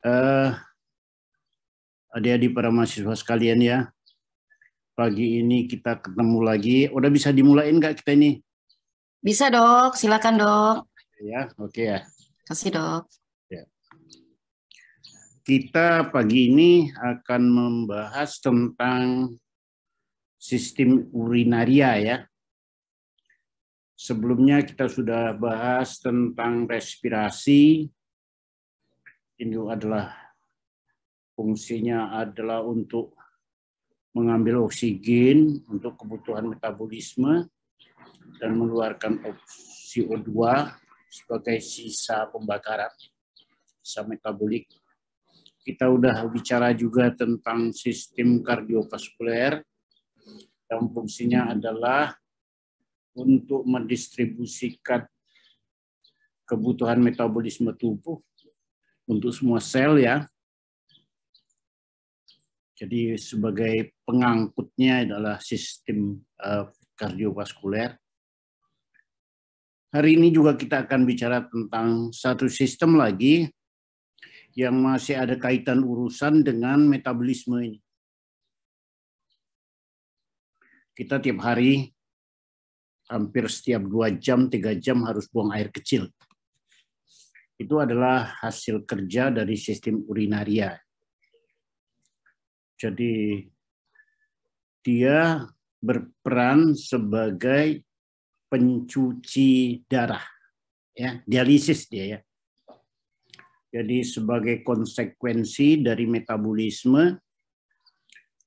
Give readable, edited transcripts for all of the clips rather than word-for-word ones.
Eh, Adik-adik para mahasiswa sekalian ya, pagi ini kita ketemu lagi. Udah bisa dimulain nggak kita ini? Bisa dok, silakan dok. Ya, oke ya. Kasih dok. Ya. Kita pagi ini akan membahas tentang sistem urinaria ya. Sebelumnya kita sudah bahas tentang respirasi. Ini adalah fungsinya adalah untuk mengambil oksigen untuk kebutuhan metabolisme dan mengeluarkan CO2 sebagai sisa pembakaran, sisa metabolik. Kita udah bicara juga tentang sistem kardiovaskuler yang fungsinya adalah untuk mendistribusikan kebutuhan metabolisme tubuh untuk semua sel ya. Jadi sebagai pengangkutnya adalah sistem kardiovaskuler. Hari ini juga kita akan bicara tentang satu sistem lagi yang masih ada kaitan urusan dengan metabolisme ini. Kita tiap hari, hampir setiap 2 jam, 3 jam harus buang air kecil. Itu adalah hasil kerja dari sistem urinaria. Jadi dia berperan sebagai pencuci darah, ya, dialisis dia ya. Jadi sebagai konsekuensi dari metabolisme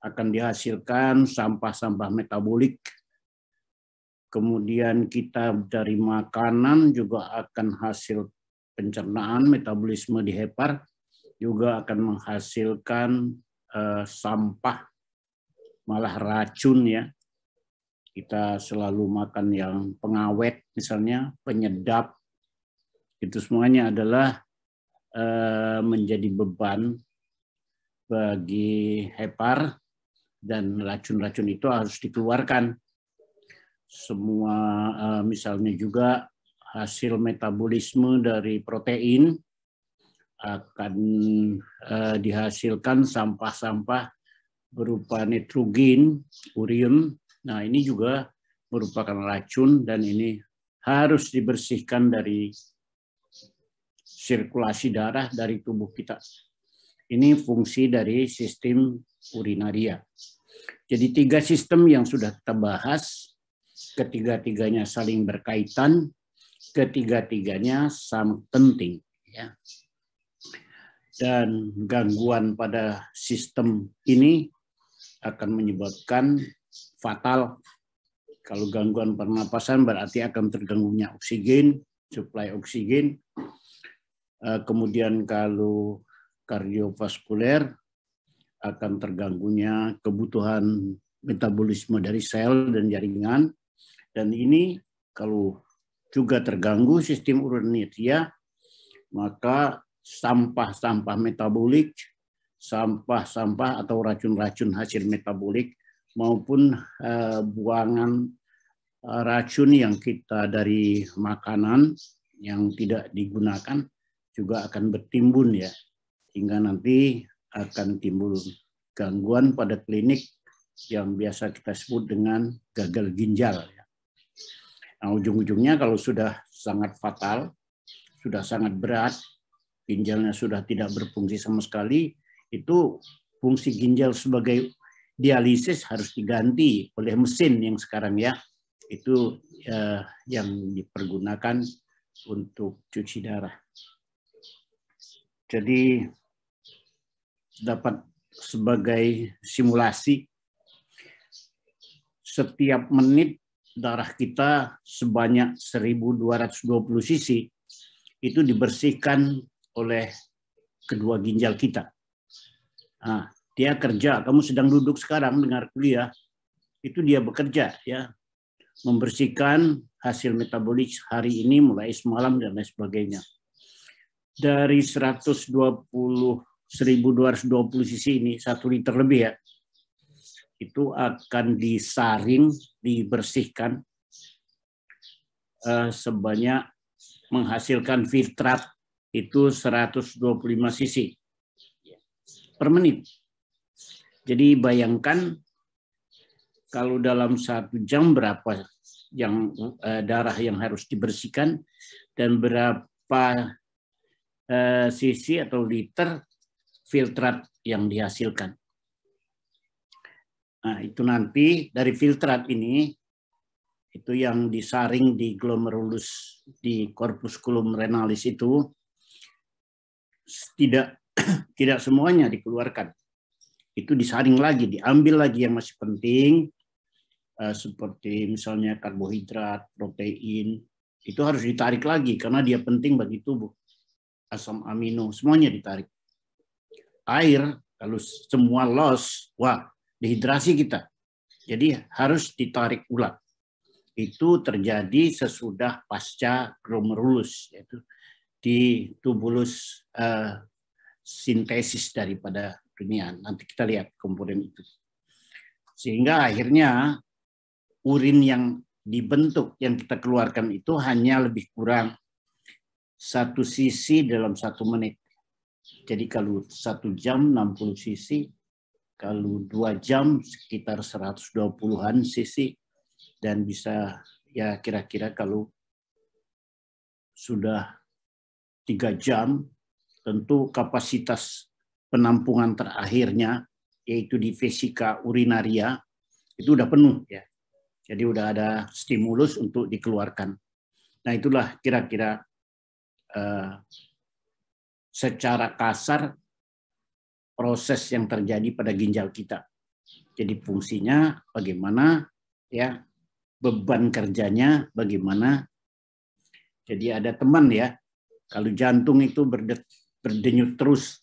akan dihasilkan sampah-sampah metabolik. Kemudian kita dari makanan juga akan hasil pencernaan, metabolisme di hepar juga akan menghasilkan sampah, malah racun ya. Kita selalu makan yang pengawet misalnya, penyedap, itu semuanya adalah menjadi beban bagi hepar dan racun-racun itu harus dikeluarkan. Semua misalnya juga hasil metabolisme dari protein akan dihasilkan sampah-sampah berupa nitrogen, urium. Nah, ini juga merupakan racun dan ini harus dibersihkan dari sirkulasi darah dari tubuh kita. Ini fungsi dari sistem urinaria. Jadi 3 sistem yang sudah kita bahas, ketiga-tiganya saling berkaitan, ketiga-tiganya sama penting. Ya. Dan gangguan pada sistem ini akan menyebabkan fatal. Kalau gangguan pernapasan berarti akan terganggunya oksigen, suplai oksigen. Kemudian kalau kardiovaskuler akan terganggunya kebutuhan metabolisme dari sel dan jaringan. Dan ini kalau juga terganggu sistem urinaria, maka sampah-sampah metabolik, sampah-sampah atau racun-racun hasil metabolik maupun buangan racun yang kita dari makanan yang tidak digunakan juga akan bertimbun ya, hingga nanti akan timbul gangguan pada klinik yang biasa kita sebut dengan gagal ginjal. Nah, ujung-ujungnya kalau sudah sangat fatal, sudah sangat berat, ginjalnya sudah tidak berfungsi sama sekali, itu fungsi ginjal sebagai dialisis harus diganti oleh mesin yang sekarang ya, itu yang dipergunakan untuk cuci darah. Jadi dapat sebagai simulasi, setiap menit darah kita sebanyak 1220 cc itu dibersihkan oleh kedua ginjal kita. Nah, dia kerja, kamu sedang duduk sekarang dengar kuliah, itu dia bekerja ya, membersihkan hasil metabolik hari ini mulai semalam dan lain sebagainya. Dari 1220 cc ini 1 liter lebih ya, itu akan disaring, dibersihkan sebanyak menghasilkan filtrat itu 125 cc. per menit. Jadi bayangkan kalau dalam 1 jam berapa yang darah yang harus dibersihkan dan berapa cc atau liter filtrat yang dihasilkan. Nah, itu nanti dari filtrat ini itu yang disaring di glomerulus di corpusculum renalis itu tidak semuanya dikeluarkan. Itu disaring lagi, diambil lagi yang masih penting, seperti misalnya karbohidrat, protein, itu harus ditarik lagi karena dia penting bagi tubuh. Asam amino, semuanya ditarik. Air, kalau semua loss, wah, dehidrasi kita. Jadi harus ditarik ulang. Itu terjadi sesudah pasca glomerulus, yaitu di tubulus sintesis daripada urinian. Nanti kita lihat komponen itu. Sehingga akhirnya urin yang dibentuk, yang kita keluarkan itu hanya lebih kurang 1 cc dalam 1 menit. Jadi kalau 1 jam 60 cc, kalau 2 jam sekitar 120-an cc, dan bisa ya kira-kira kalau sudah 3 jam, tentu kapasitas penampungan terakhirnya, yaitu di vesika urinaria, itu udah penuh ya. Jadi udah ada stimulus untuk dikeluarkan. Nah itulah kira-kira secara kasar proses yang terjadi pada ginjal kita. Jadi fungsinya bagaimana, ya, beban kerjanya bagaimana. Jadi ada teman ya, kalau jantung itu berdenyut terus,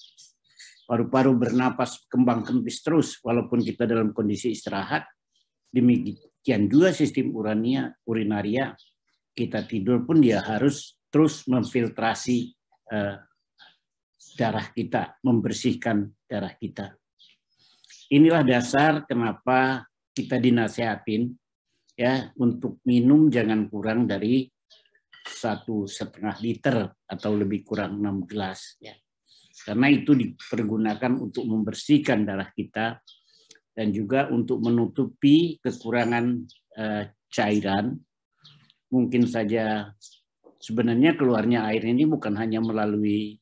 paru-paru bernapas kembang kempis terus, walaupun kita dalam kondisi istirahat, demikian juga sistem urinaria, kita tidur pun dia harus terus memfiltrasi darah kita, membersihkan darah kita. Inilah dasar kenapa kita dinasihatin ya untuk minum jangan kurang dari 1,5 liter atau lebih kurang 6 gelas ya. Karena itu dipergunakan untuk membersihkan darah kita dan juga untuk menutupi kekurangan cairan. Mungkin saja sebenarnya keluarnya air ini bukan hanya melalui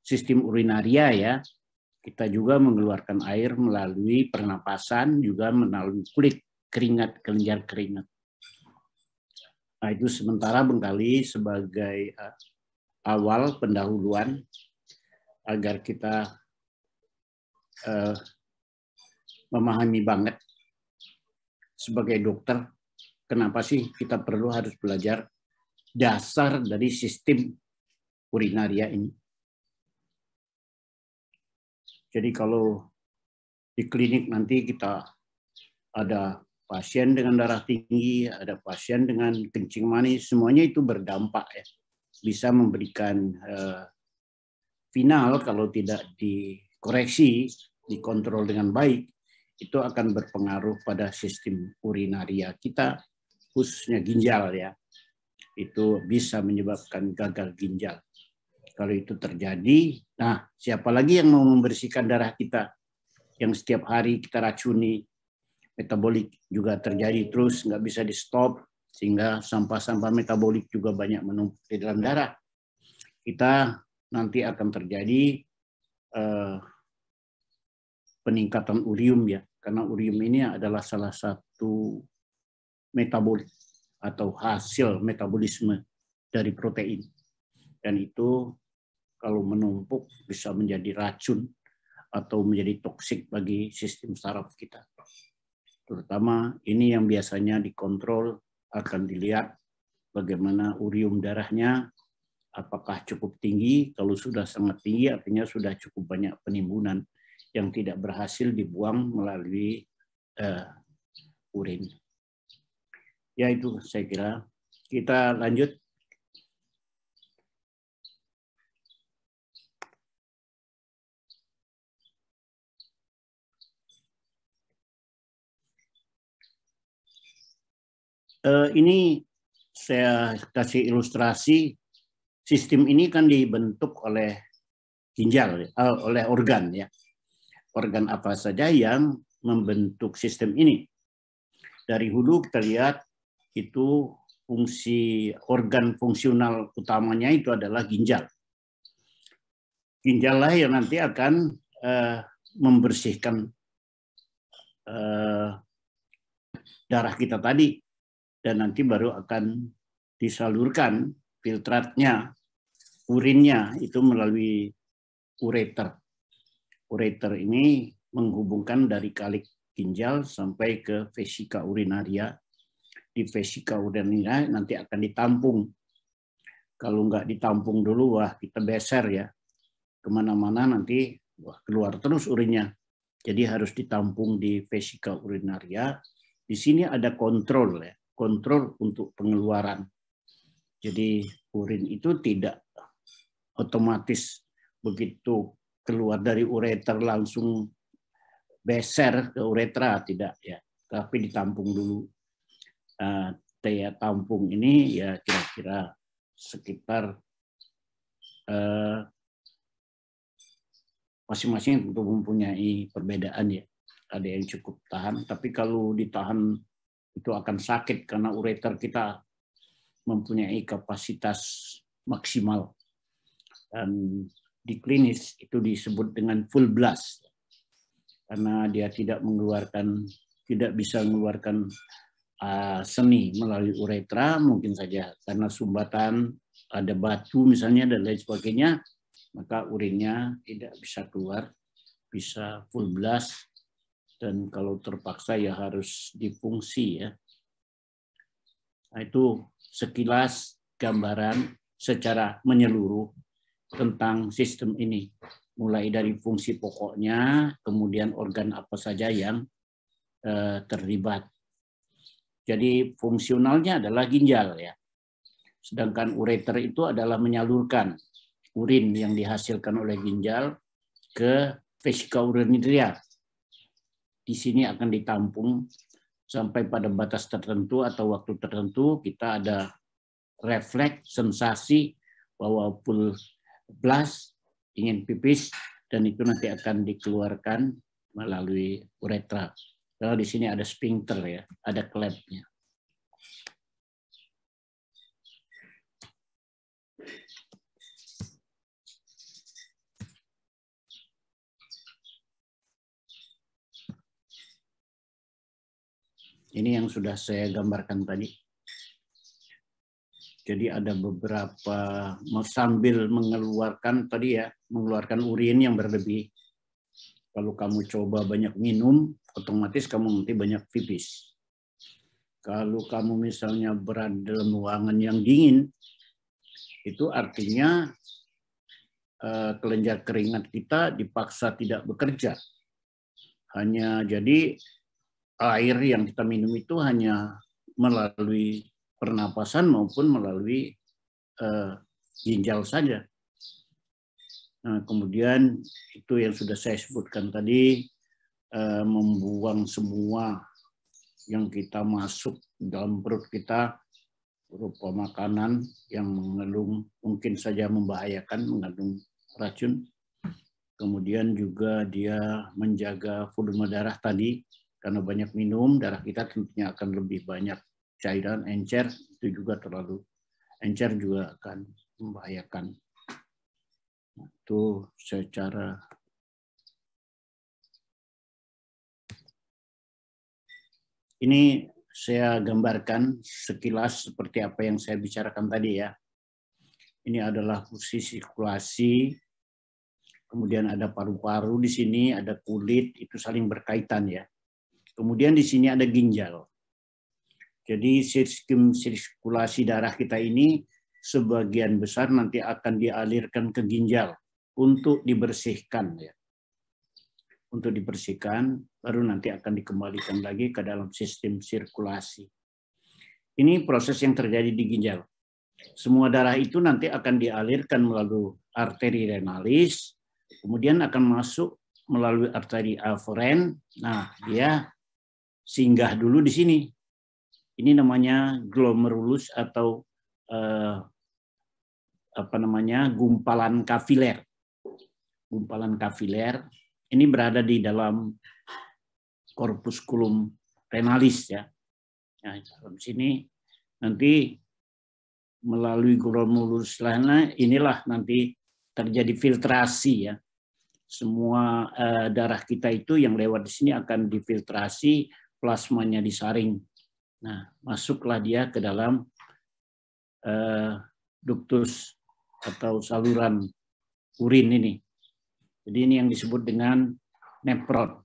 sistem urinaria ya. Kita juga mengeluarkan air melalui pernapasan, juga melalui kulit, keringat, kelenjar keringat. Nah, itu sementara barangkali sebagai awal pendahuluan agar kita memahami banget sebagai dokter kenapa sih kita perlu harus belajar dasar dari sistem urinaria ini. Jadi kalau di klinik nanti kita ada pasien dengan darah tinggi, ada pasien dengan kencing manis, semuanya itu berdampak ya. Bisa memberikan final kalau tidak dikoreksi, dikontrol dengan baik, itu akan berpengaruh pada sistem urinaria kita, khususnya ginjal ya. Itu bisa menyebabkan gagal ginjal. Kalau itu terjadi, nah siapa lagi yang mau membersihkan darah kita yang setiap hari kita racuni, metabolik juga terjadi terus, nggak bisa di stop, sehingga sampah-sampah metabolik juga banyak menumpuk di dalam darah. Kita nanti akan terjadi peningkatan urium ya, karena urium ini adalah salah satu metabolit atau hasil metabolisme dari protein. Dan itu kalau menumpuk bisa menjadi racun atau menjadi toksik bagi sistem saraf kita. Terutama ini yang biasanya dikontrol, akan dilihat bagaimana urium darahnya, apakah cukup tinggi. Kalau sudah sangat tinggi artinya sudah cukup banyak penimbunan yang tidak berhasil dibuang melalui urin. Ya itu saya kira. Kita lanjut. Ini saya kasih ilustrasi. Sistem ini kan dibentuk oleh ginjal, oleh organ ya. organ apa saja yang membentuk sistem ini. Dari hulu kita lihat itu fungsi organ fungsional utamanya itu adalah ginjal. Ginjal lah yang nanti akan membersihkan darah kita tadi, dan nanti baru akan disalurkan filtratnya, urinnya itu melalui ureter. Ureter ini menghubungkan dari kalik ginjal sampai ke vesika urinaria. Di vesika urinaria nanti akan ditampung. Kalau nggak ditampung dulu, wah kita beser ya. Kemana-mana nanti wah, keluar terus urinnya. Jadi harus ditampung di vesika urinaria. Di sini ada kontrol ya, kontrol untuk pengeluaran. Jadi urin itu tidak otomatis begitu keluar dari ureter langsung beser ke uretra, tidak ya, tapi ditampung dulu. Daya tampung ini ya kira-kira sekitar masing-masing tentu mempunyai perbedaan ya. Ada yang cukup tahan, tapi kalau ditahan itu akan sakit karena ureter kita mempunyai kapasitas maksimal. Dan di klinis itu disebut dengan full blast. Karena dia tidak bisa mengeluarkan seni melalui uretra, mungkin saja karena sumbatan, ada batu misalnya dan lain sebagainya, maka urinnya tidak bisa keluar, bisa full blast, dan kalau terpaksa ya harus difungsi ya. Nah, itu sekilas gambaran secara menyeluruh tentang sistem ini, mulai dari fungsi pokoknya, kemudian organ apa saja yang terlibat. Jadi fungsionalnya adalah ginjal ya. Sedangkan ureter itu adalah menyalurkan urin yang dihasilkan oleh ginjal ke vesika urinaria. Di sini akan ditampung sampai pada batas tertentu atau waktu tertentu, kita ada refleks, sensasi bahwa full blast, ingin pipis, dan itu nanti akan dikeluarkan melalui uretra. Kalau di sini ada sphincter ya, ada klepnya. Ini yang sudah saya gambarkan tadi. Jadi ada beberapa sambil mengeluarkan tadi ya, mengeluarkan urin yang berlebih. Kalau kamu coba banyak minum, otomatis kamu nanti banyak pipis. Kalau kamu misalnya berada dalam ruangan yang dingin, itu artinya kelenjar keringat kita dipaksa tidak bekerja. Hanya jadi air yang kita minum itu hanya melalui pernapasan maupun melalui ginjal saja. Nah, kemudian itu yang sudah saya sebutkan tadi, membuang semua yang kita masuk dalam perut kita berupa makanan yang mengandung mungkin saja membahayakan, mengandung racun. Kemudian juga dia menjaga volume darah tadi, karena banyak minum, darah kita tentunya akan lebih banyak cairan, encer, itu juga terlalu encer juga akan membahayakan. Itu secara ini saya gambarkan sekilas seperti apa yang saya bicarakan tadi ya. Ini adalah fungsi sirkulasi, kemudian ada paru-paru di sini, ada kulit, itu saling berkaitan ya. Kemudian di sini ada ginjal. Jadi sistem sirkulasi darah kita ini sebagian besar nanti akan dialirkan ke ginjal untuk dibersihkan ya. Untuk dibersihkan, baru nanti akan dikembalikan lagi ke dalam sistem sirkulasi. Ini proses yang terjadi di ginjal. Semua darah itu nanti akan dialirkan melalui arteri renalis, kemudian akan masuk melalui arteri aferen. Nah, dia singgah dulu di sini. Ini namanya glomerulus atau gumpalan kapiler. Gumpalan kapiler ini berada di dalam corpusculum renalis ya. Nah, dalam sini nanti melalui glomerulus lainnya inilah nanti terjadi filtrasi ya. Semua darah kita itu yang lewat di sini akan difiltrasi, plasmanya disaring. Nah, masuklah dia ke dalam ductus atau saluran urin ini. Jadi ini yang disebut dengan nephron.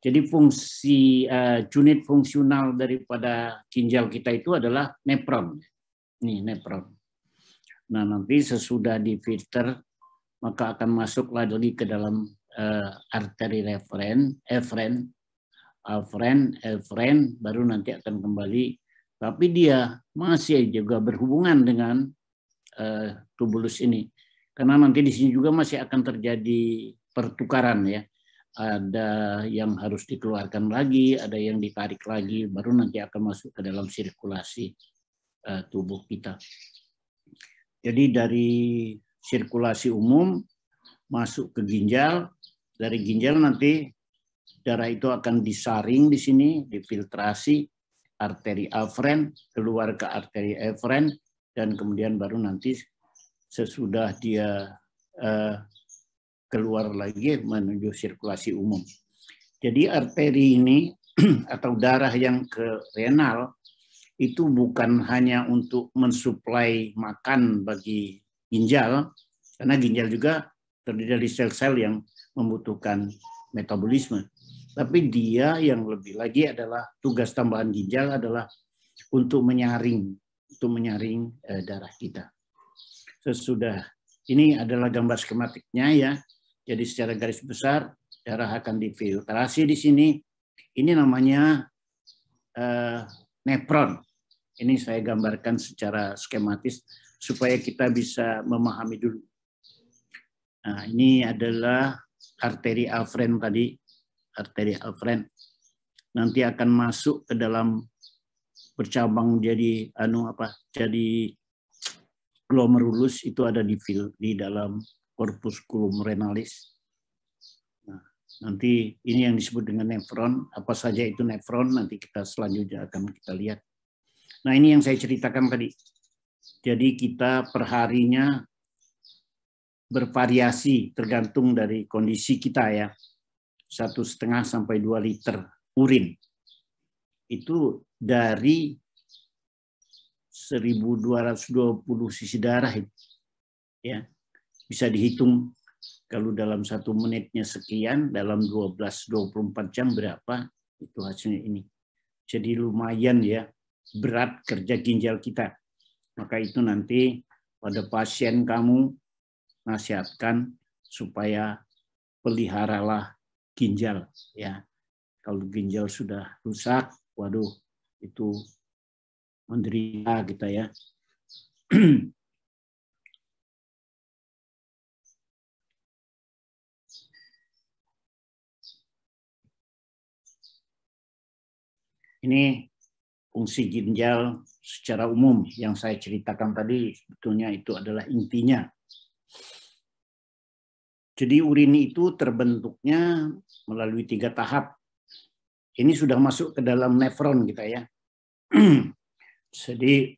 Jadi fungsi unit fungsional daripada ginjal kita itu adalah nephron. Ini nephron. Nah, nanti sesudah difilter maka akan masuklah lagi ke dalam arteri efren, baru nanti akan kembali. Tapi dia masih juga berhubungan dengan tubulus ini. Karena nanti di sini juga masih akan terjadi pertukaran ya. Ada yang harus dikeluarkan lagi, ada yang ditarik lagi, baru nanti akan masuk ke dalam sirkulasi tubuh kita. Jadi dari sirkulasi umum masuk ke ginjal, dari ginjal nanti darah itu akan disaring di sini, difiltrasi, arteri afren, keluar ke arteri efren, dan kemudian baru nanti sesudah dia keluar lagi menuju sirkulasi umum. Jadi arteri ini atau darah yang ke renal itu bukan hanya untuk mensuplai makan bagi ginjal, karena ginjal juga terdiri dari sel-sel yang membutuhkan metabolisme. Tapi dia yang lebih lagi adalah tugas tambahan ginjal adalah untuk menyaring darah kita. Sesudah ini adalah gambar skematiknya ya. Jadi secara garis besar darah akan difiltrasi di sini. Ini namanya nephron. Ini saya gambarkan secara skematis supaya kita bisa memahami dulu. Nah, ini adalah arteri afren tadi, arteri afren. Nanti akan masuk ke dalam bercabang jadi jadi glomerulus, itu ada di dalam corpusculum renalis. Nah, nanti ini yang disebut dengan nephron. Apa saja itu nephron nanti kita selanjutnya akan kita lihat. Nah, ini yang saya ceritakan tadi. Jadi kita perharinya bervariasi tergantung dari kondisi kita ya. 1,5 sampai 2 liter urin. Itu dari 1220 cc darah itu. Ya. Bisa dihitung kalau dalam 1 menitnya sekian, dalam 12-24 jam berapa, itu hasilnya ini. Jadi lumayan ya, berat kerja ginjal kita. Maka itu nanti pada pasien kamu nasihatkan supaya peliharalah ginjal. Ya. Kalau ginjal sudah rusak, waduh, itu menderita kita ya. Ini fungsi ginjal secara umum yang saya ceritakan tadi, sebetulnya itu adalah intinya. Jadi urin itu terbentuknya melalui 3 tahap. Ini sudah masuk ke dalam nephron kita ya. Jadi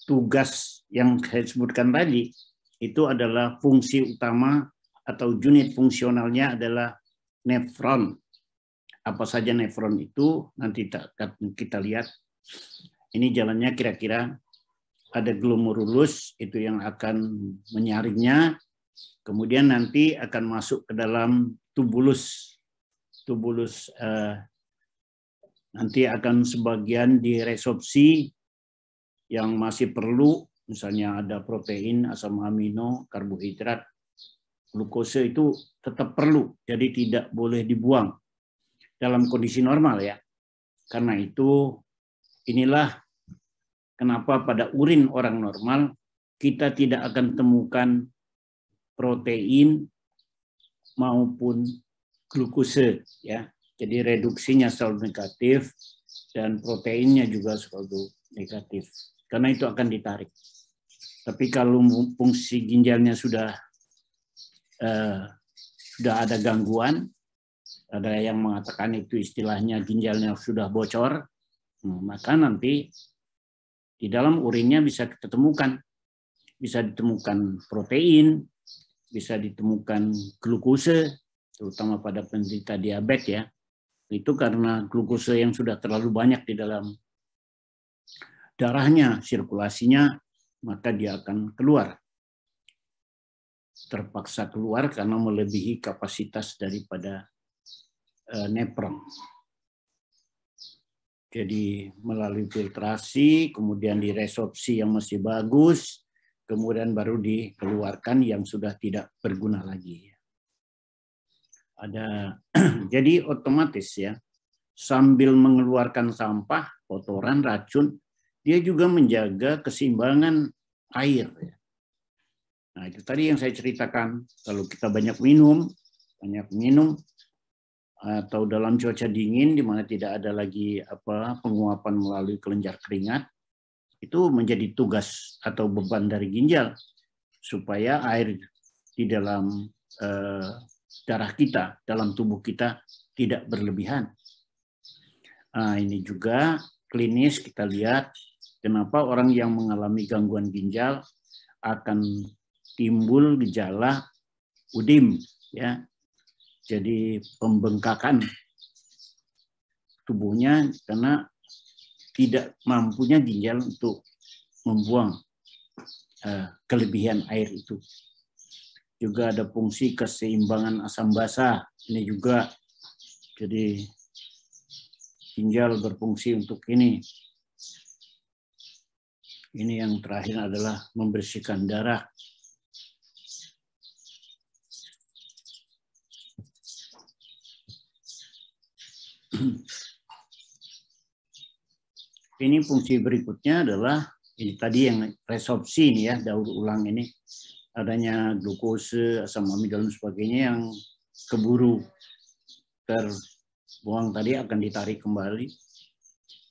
tugas yang saya sebutkan tadi itu adalah fungsi utama atau unit fungsionalnya adalah nephron. Apa saja nephron itu nanti kita lihat. Ini jalannya kira-kira ada glomerulus itu yang akan menyaringnya. Kemudian nanti akan masuk ke dalam tubulus. Tubulus nanti akan sebagian diresorpsi yang masih perlu, misalnya ada protein, asam amino, karbohidrat, glukose itu tetap perlu, jadi tidak boleh dibuang dalam kondisi normal ya. Karena itu inilah kenapa pada urin orang normal kita tidak akan temukan protein maupun glukose ya. Jadi reduksinya selalu negatif dan proteinnya juga selalu negatif. Karena itu akan ditarik. Tapi kalau fungsi ginjalnya sudah ada gangguan, Ada yang mengatakan itu istilahnya ginjalnya sudah bocor, maka nanti di dalam urinnya bisa kita temukan. Bisa ditemukan protein, bisa ditemukan glukose, terutama pada penderita diabetes ya. Itu karena glukose yang sudah terlalu banyak di dalam darahnya, sirkulasinya, maka dia akan keluar. Terpaksa keluar karena melebihi kapasitas daripada nefron. Jadi melalui filtrasi, kemudian diresorpsi yang masih bagus, kemudian baru dikeluarkan yang sudah tidak berguna lagi. Jadi otomatis ya, sambil mengeluarkan sampah, kotoran, racun, dia juga menjaga keseimbangan air. Nah itu tadi yang saya ceritakan, kalau kita banyak minum, atau dalam cuaca dingin di mana tidak ada lagi penguapan melalui kelenjar keringat, itu menjadi tugas atau beban dari ginjal supaya air di dalam darah kita, dalam tubuh kita tidak berlebihan. Nah, ini juga klinis kita lihat kenapa orang yang mengalami gangguan ginjal akan timbul gejala udim ya. Jadi pembengkakan tubuhnya karena tidak mampunya ginjal untuk membuang kelebihan air itu. Juga ada fungsi keseimbangan asam basa. Ini juga jadi ginjal berfungsi untuk ini. Ini yang terakhir adalah membersihkan darah. Ini fungsi berikutnya adalah ini tadi yang resorpsi ini ya, daur ulang ini adanya glukose, asam amida dan sebagainya yang keburu terbuang tadi akan ditarik kembali.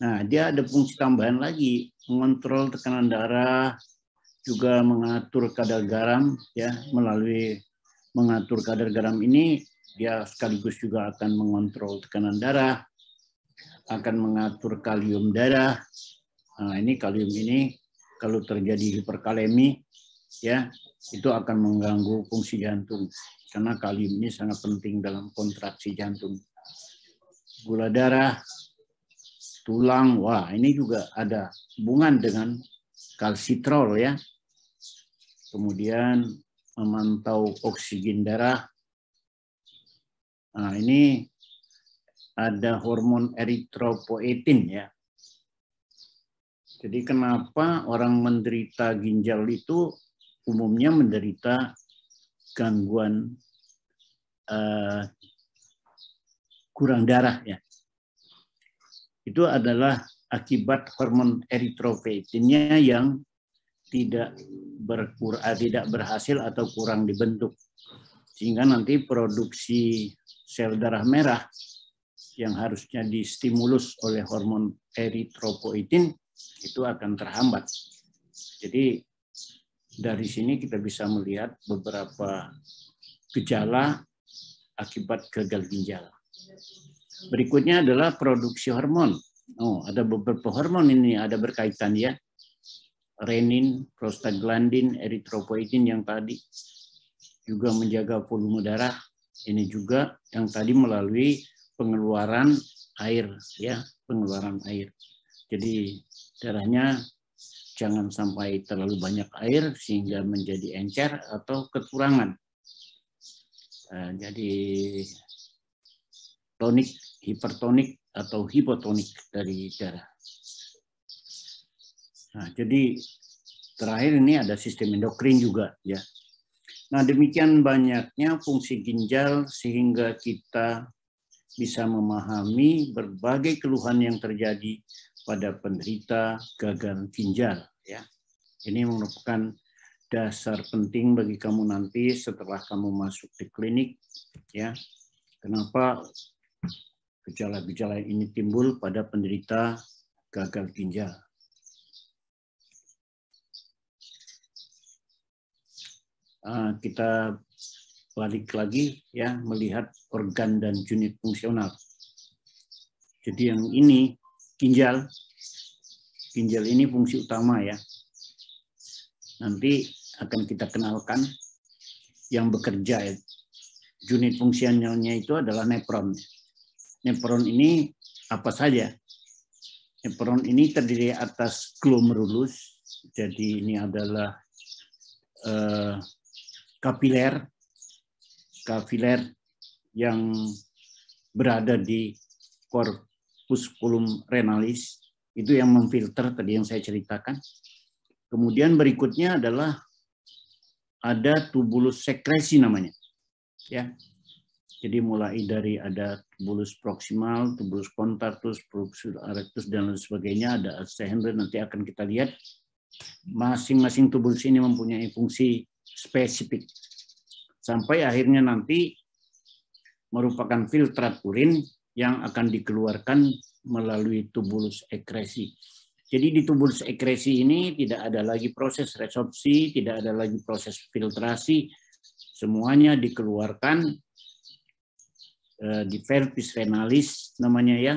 Nah, dia ada fungsi tambahan lagi, mengontrol tekanan darah, juga mengatur kadar garam ya, melalui mengatur kadar garam ini dia sekaligus juga akan mengontrol tekanan darah, akan mengatur kalium darah. Nah, ini kalium ini kalau terjadi hiperkalemi ya, itu akan mengganggu fungsi jantung karena kalium ini sangat penting dalam kontraksi jantung. Gula darah, tulang, wah ini juga ada hubungan dengan kalsitrol ya. Kemudian memantau oksigen darah. Nah, ini ada hormon eritropoietin ya. Jadi kenapa orang menderita ginjal itu umumnya menderita gangguan kurang darah ya. Itu adalah akibat hormon eritropoietinnya yang tidak berhasil atau kurang dibentuk. Sehingga nanti produksi sel darah merah yang harusnya distimulus oleh hormon eritropoietin itu akan terhambat. Jadi dari sini kita bisa melihat beberapa gejala akibat gagal ginjal. Berikutnya adalah produksi hormon. Oh, ada beberapa hormon ini ada berkaitan ya. Renin, prostaglandin, eritropoietin yang tadi juga menjaga volume darah. Ini juga yang tadi melalui pengeluaran air ya, pengeluaran air. Jadi darahnya jangan sampai terlalu banyak air sehingga menjadi encer atau kekurangan. Jadi tonik, hipertonik atau hipotonik dari darah. Nah, jadi terakhir ini ada sistem endokrin juga ya. Nah, demikian banyaknya fungsi ginjal sehingga kita bisa memahami berbagai keluhan yang terjadi pada penderita gagal ginjal ya. Ini merupakan dasar penting bagi kamu nanti setelah kamu masuk di klinik ya. Kenapa gejala-gejala ini timbul pada penderita gagal ginjal? Kita balik lagi ya melihat organ dan unit fungsional. Jadi yang ini ginjal ini fungsi utama ya. Nanti akan kita kenalkan yang bekerja ya. Unit fungsionalnya itu adalah nefron. Nefron ini apa saja? Nefron ini terdiri atas glomerulus. Jadi ini adalah kapiler yang berada di corpusculum renalis, itu yang memfilter tadi yang saya ceritakan. Kemudian berikutnya adalah ada tubulus sekresi namanya. Ya. Jadi mulai dari ada tubulus proximal, tubulus contartus, tubulus erectus dan lain sebagainya, ada ascender, nanti akan kita lihat masing-masing tubulus ini mempunyai fungsi spesifik. Sampai akhirnya nanti merupakan filtrat urin yang akan dikeluarkan melalui tubulus ekresi. Jadi di tubulus ekresi ini tidak ada lagi proses resorpsi, tidak ada lagi proses filtrasi, semuanya dikeluarkan di pelvis renalis namanya ya.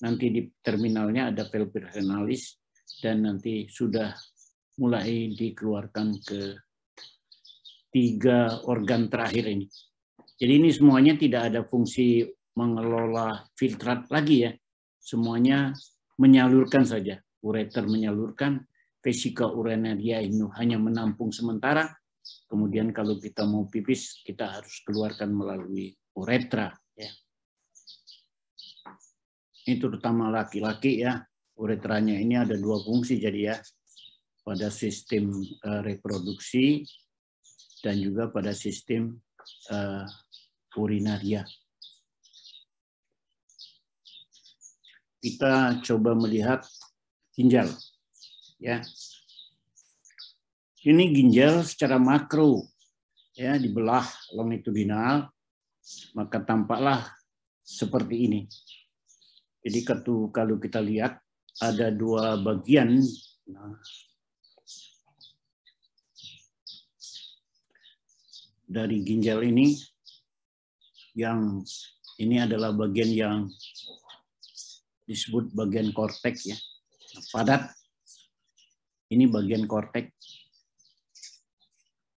Nanti di terminalnya ada pelvis renalis dan nanti sudah mulai dikeluarkan ke 3 organ terakhir ini. Jadi ini semuanya tidak ada fungsi mengelola filtrat lagi ya. Semuanya menyalurkan saja. Ureter menyalurkan, vesika urinaria ini hanya menampung sementara. Kemudian kalau kita mau pipis, kita harus keluarkan melalui uretra. Ya. Ini terutama laki-laki ya. Uretranya ini ada 2 fungsi jadi ya. Pada sistem reproduksi dan juga pada sistem urinaria. Kita coba melihat ginjal. Ya. Ini ginjal secara makro, ya dibelah longitudinal, maka tampaklah seperti ini. Jadi kalau kita lihat ada 2 bagian. Dari ginjal ini, yang ini adalah bagian yang disebut bagian korteks ya, padat. Ini bagian korteks.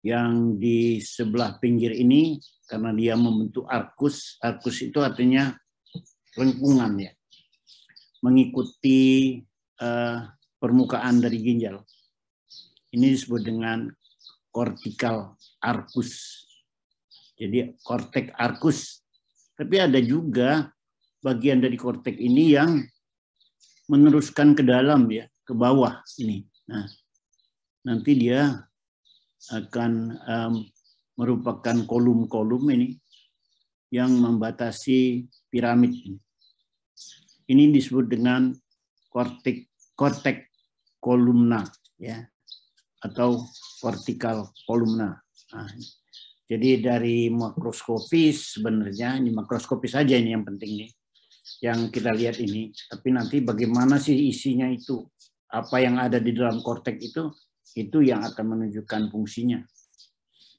Yang di sebelah pinggir ini karena dia membentuk arkus. Arkus itu artinya lengkungan ya, mengikuti permukaan dari ginjal. Ini disebut dengan cortical arcus. Jadi korteks arcus. Tapi ada juga bagian dari korteks ini yang meneruskan ke dalam ya, ke bawah ini. Nah, nanti dia akan merupakan kolom-kolom ini yang membatasi piramid ini. Ini disebut dengan korteks kolumna ya, atau vertikal kolumna. Nah, jadi dari makroskopis sebenarnya, ini makroskopis saja ini yang penting nih, yang kita lihat ini. Tapi nanti bagaimana sih isinya itu, apa yang ada di dalam korteks itu yang akan menunjukkan fungsinya.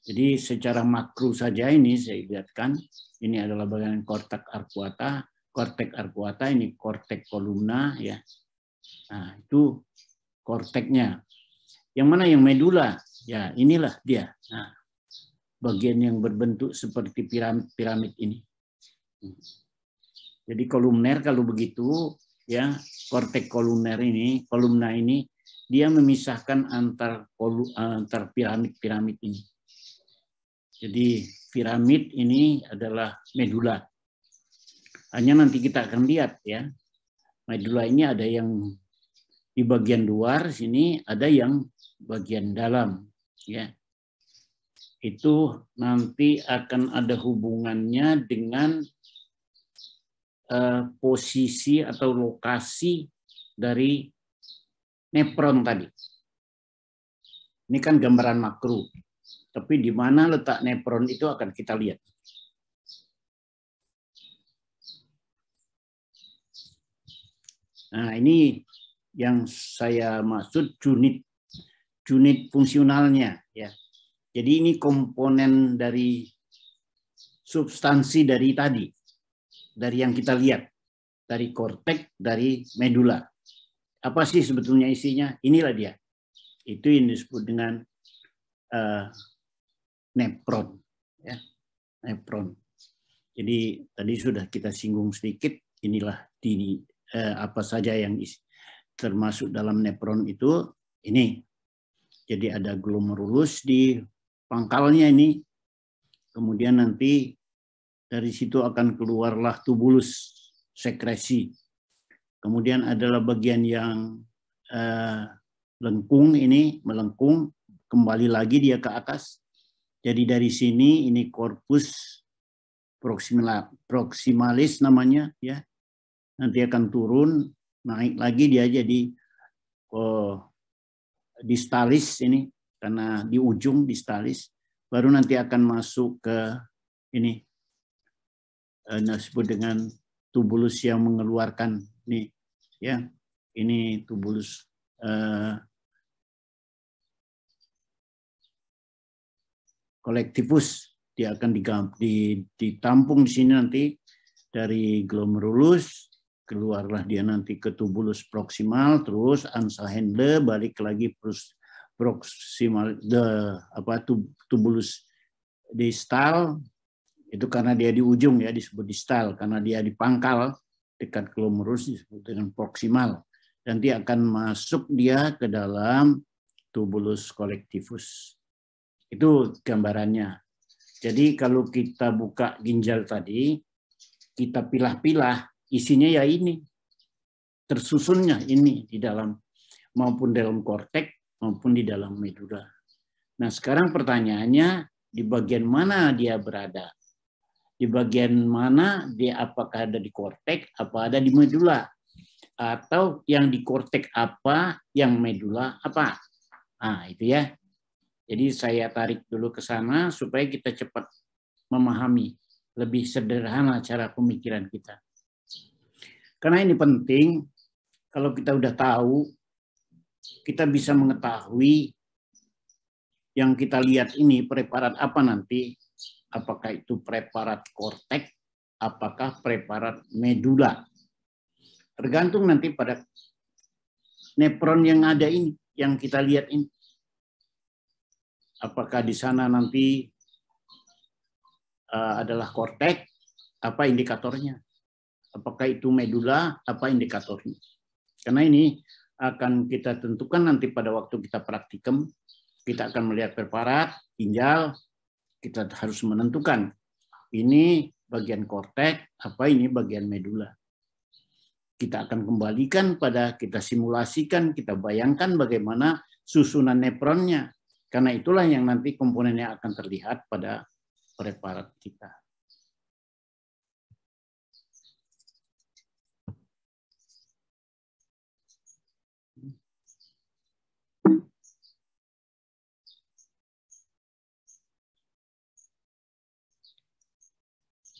Jadi secara makro saja ini saya lihatkan, ini adalah bagian korteks arcuata, ini korteks kolumna ya. Nah itu korteksnya. Yang mana yang medula? Ya inilah dia. Nah, bagian yang berbentuk seperti piramid ini. Jadi kolumner kalau begitu ya, korteks kolumner ini, kolumna ini dia memisahkan antar piramid ini. Jadi piramid ini adalah medula. Hanya nanti kita akan lihat ya. Medula ini ada yang di bagian luar sini, ada yang bagian dalam ya. Itu nanti akan ada hubungannya dengan posisi atau lokasi dari nefron tadi. Ini kan gambaran makro, tapi di mana letak nefron itu akan kita lihat. Nah, ini yang saya maksud unit fungsionalnya ya. Jadi ini komponen dari substansi dari tadi, dari yang kita lihat, dari korteks, dari medula. Apa sih sebetulnya isinya? Inilah dia. Itu yang disebut dengan nepron. Ya. Nepron. Jadi tadi sudah kita singgung sedikit, inilah apa saja yang termasuk dalam nepron itu, ini. Jadi ada glomerulus di pangkalnya ini, kemudian nanti dari situ akan keluarlah tubulus sekresi. Kemudian adalah bagian yang lengkung ini, melengkung, kembali lagi dia ke atas. Jadi dari sini ini korpus proximalis namanya, ya. Nanti akan turun, naik lagi dia jadi distalis ini, karena di ujung distalis, baru nanti akan masuk ke ini, disebut dengan tubulus yang mengeluarkan nih, ya. Ini tubulus kolektivus, dia akan ditampung di sini nanti dari glomerulus, keluarlah dia nanti ke tubulus proksimal, terus Ansahendle balik lagi proksimal tubulus distal, itu karena dia di ujung ya disebut distal, karena dia di pangkal dekat glomerulus disebut dengan proksimal. Nanti akan masuk dia ke dalam tubulus kolektivus. Itu gambarannya. Jadi kalau kita buka ginjal tadi, kita pilah-pilah, isinya ya ini. Tersusunnya ini di dalam, maupun dalam korteks, maupun di dalam medula. Nah sekarang pertanyaannya, di bagian mana dia berada? Di bagian mana dia, apakah ada di korteks, apa ada di medula? Atau yang di korteks apa, yang medula apa? Nah itu ya. Jadi saya tarik dulu ke sana supaya kita cepat memahami, lebih sederhana cara pemikiran kita. Karena ini penting, kalau kita udah tahu, kita bisa mengetahui yang kita lihat ini preparat apa nanti, apakah itu preparat korteks, apakah preparat medula. Tergantung nanti pada nepron yang ada ini, yang kita lihat ini. Apakah di sana nanti adalah korteks, apa indikatornya? Apakah itu medula, apa indikatornya? Karena ini akan kita tentukan nanti pada waktu kita praktikum, kita akan melihat preparat, ginjal, kita harus menentukan ini bagian korteks, apa ini bagian medula. Kita akan kembalikan pada, kita simulasikan, kita bayangkan bagaimana susunan nepronnya. Karena itulah yang nanti komponennya akan terlihat pada preparat kita.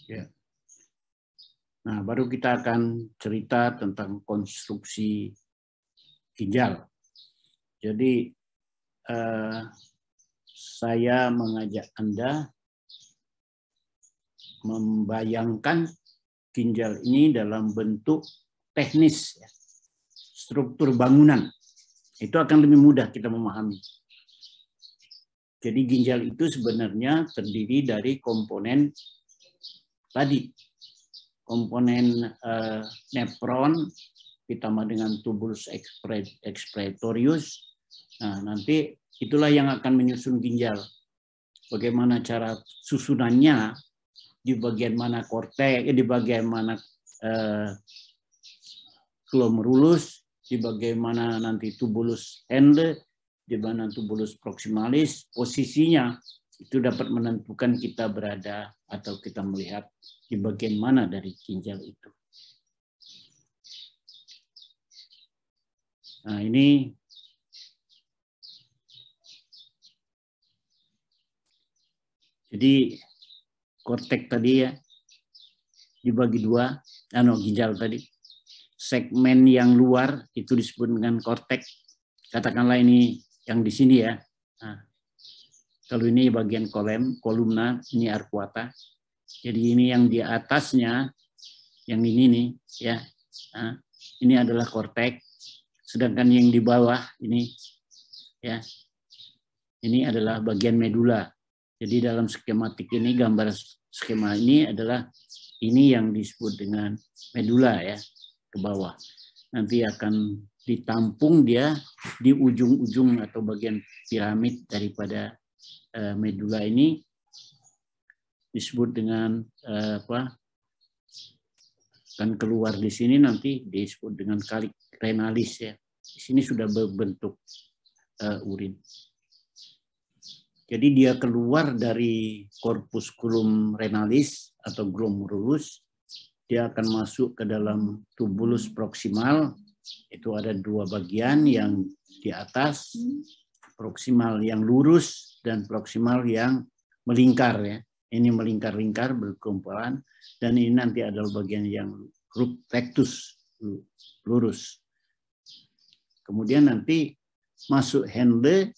Ya. Nah, baru kita akan cerita tentang konstruksi ginjal. Jadi, saya mengajak Anda membayangkan ginjal ini dalam bentuk teknis, ya. Struktur bangunan. Itu akan lebih mudah kita memahami. Jadi ginjal itu sebenarnya terdiri dari komponen tadi. Komponen nepron ditambah dengan tubulus excretorius. Nah, nanti itulah yang akan menyusun ginjal. Bagaimana cara susunannya, di bagian mana korteks, di bagian mana glomerulus, di bagian mana nanti tubulus Henle, di mana tubulus proximalis, posisinya itu dapat menentukan kita berada atau kita melihat di bagian mana dari ginjal itu. Nah, ini jadi korteks tadi ya dibagi dua, ginjal tadi. Segmen yang luar itu disebut dengan korteks. Katakanlah ini yang di sini ya. Nah, kalau ini bagian kolumna, ini arcuata. Jadi ini yang di atasnya, yang ini nih, ya. Nah, ini adalah korteks. Sedangkan yang di bawah ini, ya, ini adalah bagian medula. Jadi dalam skematik ini, gambar skema ini adalah ini yang disebut dengan medula, ya, ke bawah. Nanti akan ditampung dia di ujung-ujung atau bagian piramid daripada medula ini disebut dengan apa? Kan keluar di sini nanti disebut dengan kalik renalis, ya. Di sini sudah berbentuk urin. Jadi dia keluar dari corpusculum renalis atau glomerulus, dia akan masuk ke dalam tubulus proksimal. Itu ada dua bagian, yang di atas proksimal yang lurus dan proksimal yang melingkar, ya. Ini melingkar-lingkar berkumpulan, dan ini nanti adalah bagian yang rectus, lurus. Kemudian nanti masuk Henle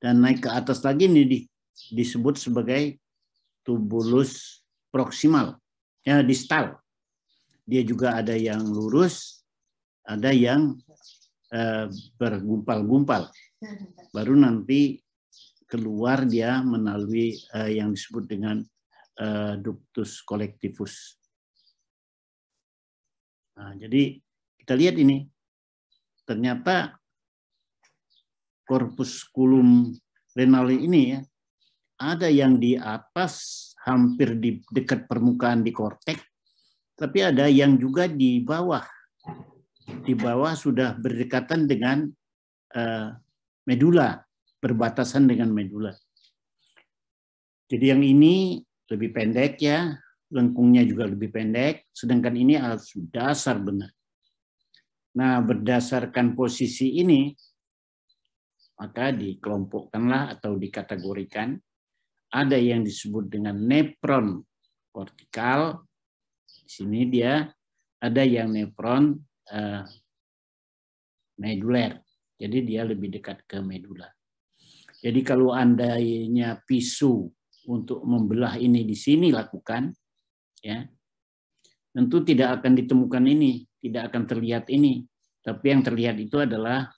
dan naik ke atas lagi, ini disebut sebagai tubulus proksimal, ya, distal. Dia juga ada yang lurus, ada yang bergumpal-gumpal. Baru nanti keluar dia melalui yang disebut dengan ductus collectivus. Nah, jadi kita lihat ini, ternyata corpusculum renale ini, ya, ada yang di atas hampir di dekat permukaan di korteks, tapi ada yang juga di bawah. Di bawah sudah berdekatan dengan medula, berbatasan dengan medula. Jadi yang ini lebih pendek, ya, lengkungnya juga lebih pendek, sedangkan ini dasar benar. Nah, berdasarkan posisi ini, maka dikelompokkanlah atau dikategorikan. Ada yang disebut dengan nefron kortikal. Di sini dia ada yang nefron meduler. Jadi dia lebih dekat ke medula. Jadi kalau andainya pisu untuk membelah ini di sini lakukan, ya, tentu tidak akan ditemukan ini, tidak akan terlihat ini. Tapi yang terlihat itu adalah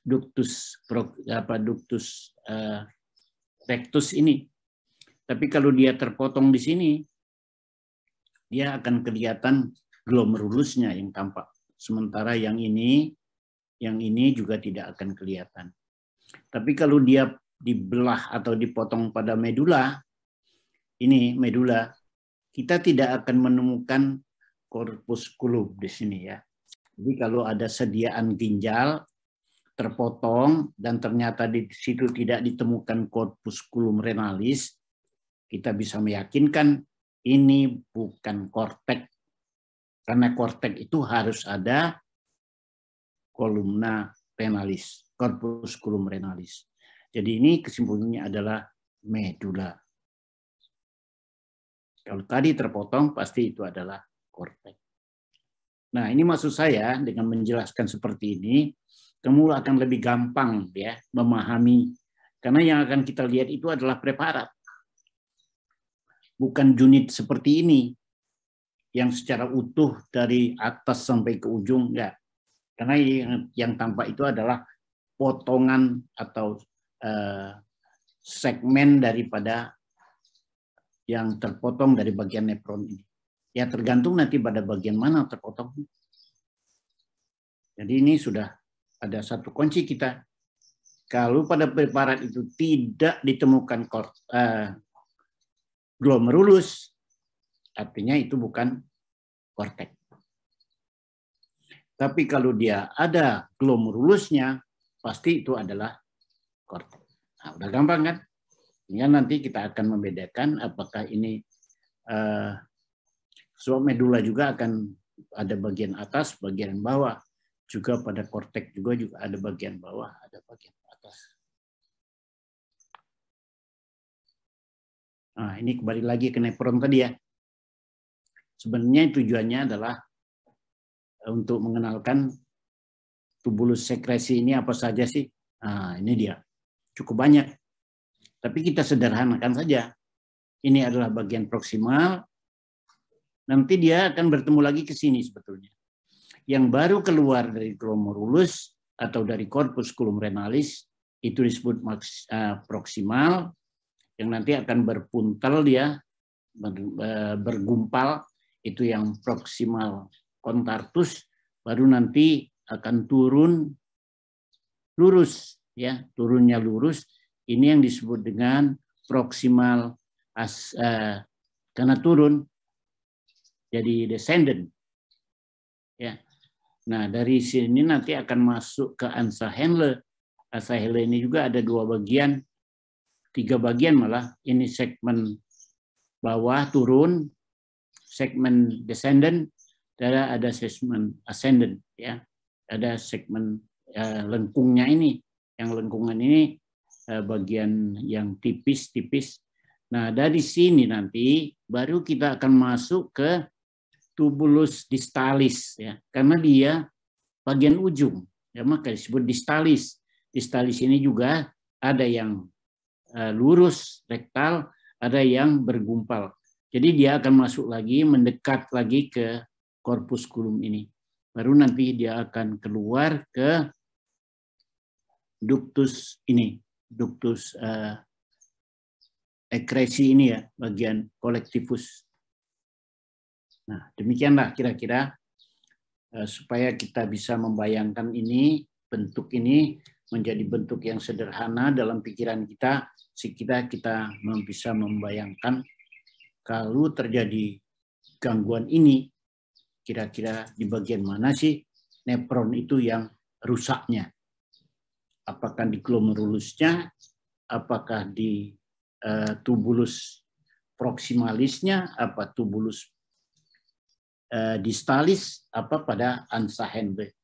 ductus rectus ini. Tapi kalau dia terpotong di sini, dia akan kelihatan glomerulusnya yang tampak. Sementara yang ini juga tidak akan kelihatan. Tapi kalau dia dibelah atau dipotong pada medula, ini medula, kita tidak akan menemukan corpusculum di sini, ya. Jadi kalau ada sediaan ginjal terpotong dan ternyata di situ tidak ditemukan corpusculum renalis, kita bisa meyakinkan ini bukan korteks. Karena korteks itu harus ada kolumna renalis, corpusculum renalis. Jadi ini kesimpulannya adalah medula. Kalau tadi terpotong, pasti itu adalah korteks. Nah, ini maksud saya dengan menjelaskan seperti ini, kamu akan lebih gampang, ya, memahami. Karena yang akan kita lihat itu adalah preparat. Bukan unit seperti ini, yang secara utuh dari atas sampai ke ujung, enggak. Karena yang tampak itu adalah potongan atau segmen daripada yang terpotong dari bagian nefron ini. Ya, tergantung nanti pada bagian mana terpotong. Jadi ini sudah ada satu kunci kita. Kalau pada preparat itu tidak ditemukan glomerulus, artinya itu bukan korteks. Tapi kalau dia ada glomerulusnya, pasti itu adalah korteks. Nah, udah gampang kan? Ya, nanti kita akan membedakan apakah ini sebab medula juga akan ada bagian atas, bagian bawah. Juga pada korteks juga ada bagian bawah, ada bagian atas. Nah, ini kembali lagi ke nefron tadi, ya. Sebenarnya tujuannya adalah untuk mengenalkan tubulus sekresi ini apa saja sih. Nah, ini dia. Cukup banyak. Tapi kita sederhanakan saja. Ini adalah bagian proksimal. Nanti dia akan bertemu lagi ke sini sebetulnya. Yang baru keluar dari glomerulus atau dari corpus glomerulis itu disebut proksimal, yang nanti akan berpuntel dia, bergumpal, itu yang proksimal kontartus, baru nanti akan turun lurus, ya, turunnya lurus. Ini yang disebut dengan proksimal karena turun jadi descendant, ya. Nah, dari sini nanti akan masuk ke Ansa Henle. Ansa Henle ini juga ada 2 bagian, 3 bagian malah. Ini segmen bawah turun, segmen descendant, dan ada segmen ascendant, ya. Ada segmen lengkungnya ini. Yang lengkungan ini bagian yang tipis-tipis. Nah, dari sini nanti baru kita akan masuk ke tubulus distalis, ya, karena dia bagian ujung, ya, maka disebut distalis. Distalis ini juga ada yang lurus rektal, ada yang bergumpal. Jadi dia akan masuk lagi, mendekat lagi ke corpusculum ini. Baru nanti dia akan keluar ke ductus ini, ductus ekresi ini, ya, bagian kolektivus. Nah, demikianlah kira-kira supaya kita bisa membayangkan ini, bentuk ini menjadi bentuk yang sederhana dalam pikiran kita, sehingga kita bisa membayangkan kalau terjadi gangguan ini, kira-kira di bagian mana sih nefron itu yang rusaknya? Apakah di glomerulusnya, apakah di tubulus proximalisnya, apa tubulus distalis, apa pada Ansa Henle.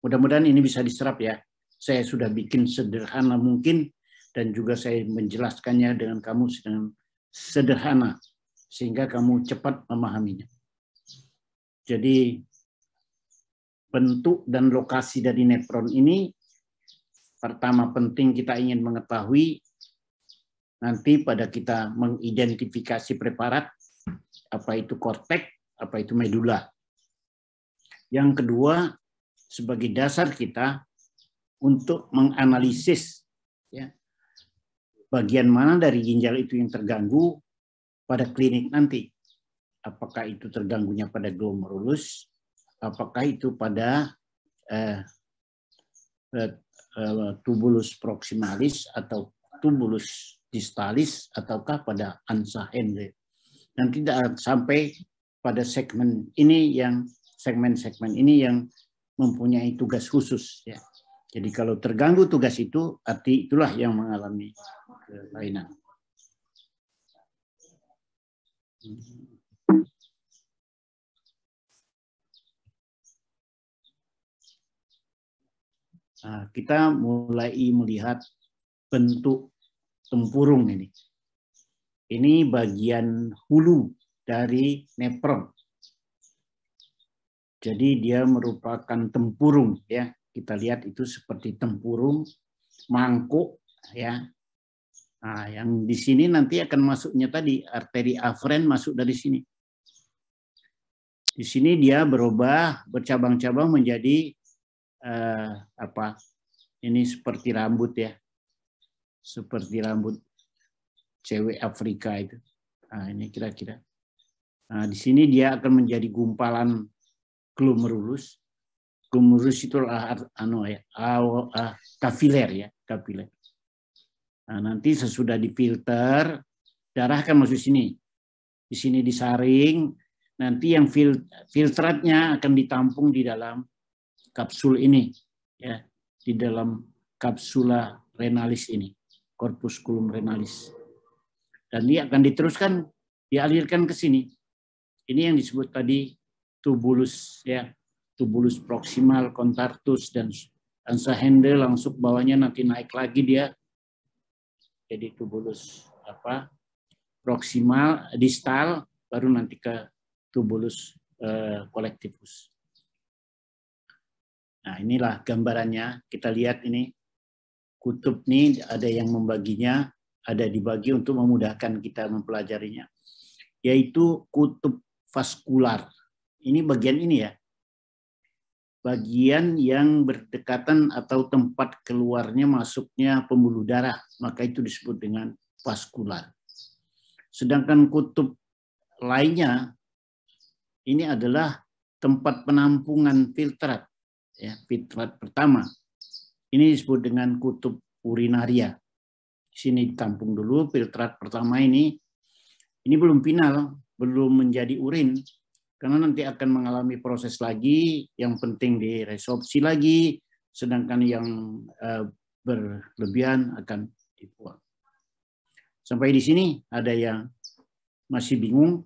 Mudah-mudahan ini bisa diserap, ya. Saya sudah bikin sederhana mungkin dan juga saya menjelaskannya dengan kamu dengan sederhana sehingga kamu cepat memahaminya. Jadi bentuk dan lokasi dari nefron ini pertama penting kita ingin mengetahui nanti pada kita mengidentifikasi preparat, apa itu korteks, apa itu medula. Yang kedua, sebagai dasar kita untuk menganalisis, ya, bagian mana dari ginjal itu yang terganggu pada klinik nanti. Apakah itu terganggunya pada glomerulus, apakah itu pada tubulus proximalis atau tubulus distalis, ataukah pada Ansa Henle. Dan tidak sampai pada segmen ini yang segmen-segmen ini yang mempunyai tugas khusus, ya. Jadi kalau terganggu tugas itu, arti itulah yang mengalami kelainan. Nah, kita mulai melihat bentuk tempurung ini. Ini bagian hulu dari nefron. Jadi dia merupakan tempurung, ya. Kita lihat itu seperti tempurung, mangkuk, ya. Nah, yang di sini nanti akan masuknya tadi arteri aferen masuk dari sini. Di sini dia berubah, bercabang-cabang menjadi apa? Ini seperti rambut, ya. Seperti rambut cewek Afrika itu. Nah, ini kira-kira. Nah, di sini dia akan menjadi gumpalan glomerulus. Glomerulus itu kapiler, ya, kapiler. Nah, nanti sesudah difilter, darah akan masuk sini. Di sini disaring, nanti yang filtratnya akan ditampung di dalam kapsul ini, ya, di dalam kapsula renalis ini, corpusculum renalis. Dan dia akan diteruskan, dialirkan ke sini. Ini yang disebut tadi tubulus, ya, tubulus proximal, kontartus, dan Ansa Henle langsung bawahnya nanti naik lagi dia. Jadi tubulus proximal, distal, baru nanti ke tubulus kolektivus. Nah, inilah gambarannya. Kita lihat ini kutub nih ada yang membaginya ada dibagi untuk memudahkan kita mempelajarinya, yaitu kutub vaskular. Ini bagian ini ya, bagian yang berdekatan atau tempat keluarnya masuknya pembuluh darah, maka itu disebut dengan vaskular. Sedangkan kutub lainnya ini adalah tempat penampungan filtrat, ya, filtrat pertama. Ini disebut dengan kutub urinaria. Di sini ditampung dulu filtrat pertama ini belum final, belum menjadi urin, karena nanti akan mengalami proses lagi, yang penting diresorpsi lagi, sedangkan yang berlebihan akan dibuang. Sampai di sini ada yang masih bingung?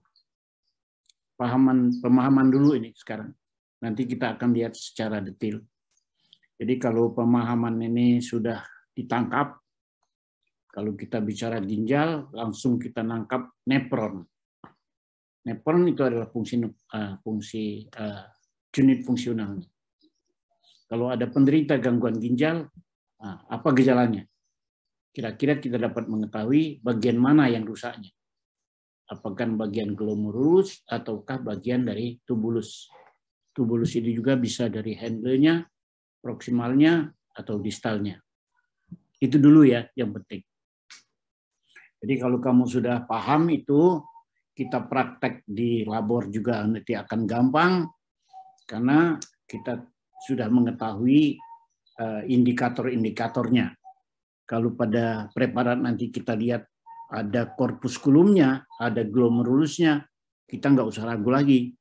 Pemahaman dulu ini sekarang. Nanti kita akan lihat secara detail. Jadi kalau pemahaman ini sudah ditangkap, kalau kita bicara ginjal, langsung kita nangkap nefron. Nefron itu adalah fungsi unit fungsional. Kalau ada penderita gangguan ginjal, apa gejalanya? Kira-kira kita dapat mengetahui bagian mana yang rusaknya. Apakah bagian glomerulus ataukah bagian dari tubulus. Tubulus ini juga bisa dari handle-nya, proksimalnya, atau distalnya. Itu dulu ya yang penting. Jadi kalau kamu sudah paham itu, kita praktek di labor juga nanti akan gampang, karena kita sudah mengetahui indikator-indikatornya. Kalau pada preparat nanti kita lihat ada korpuskulumnya, ada glomerulusnya, kita nggak usah ragu lagi.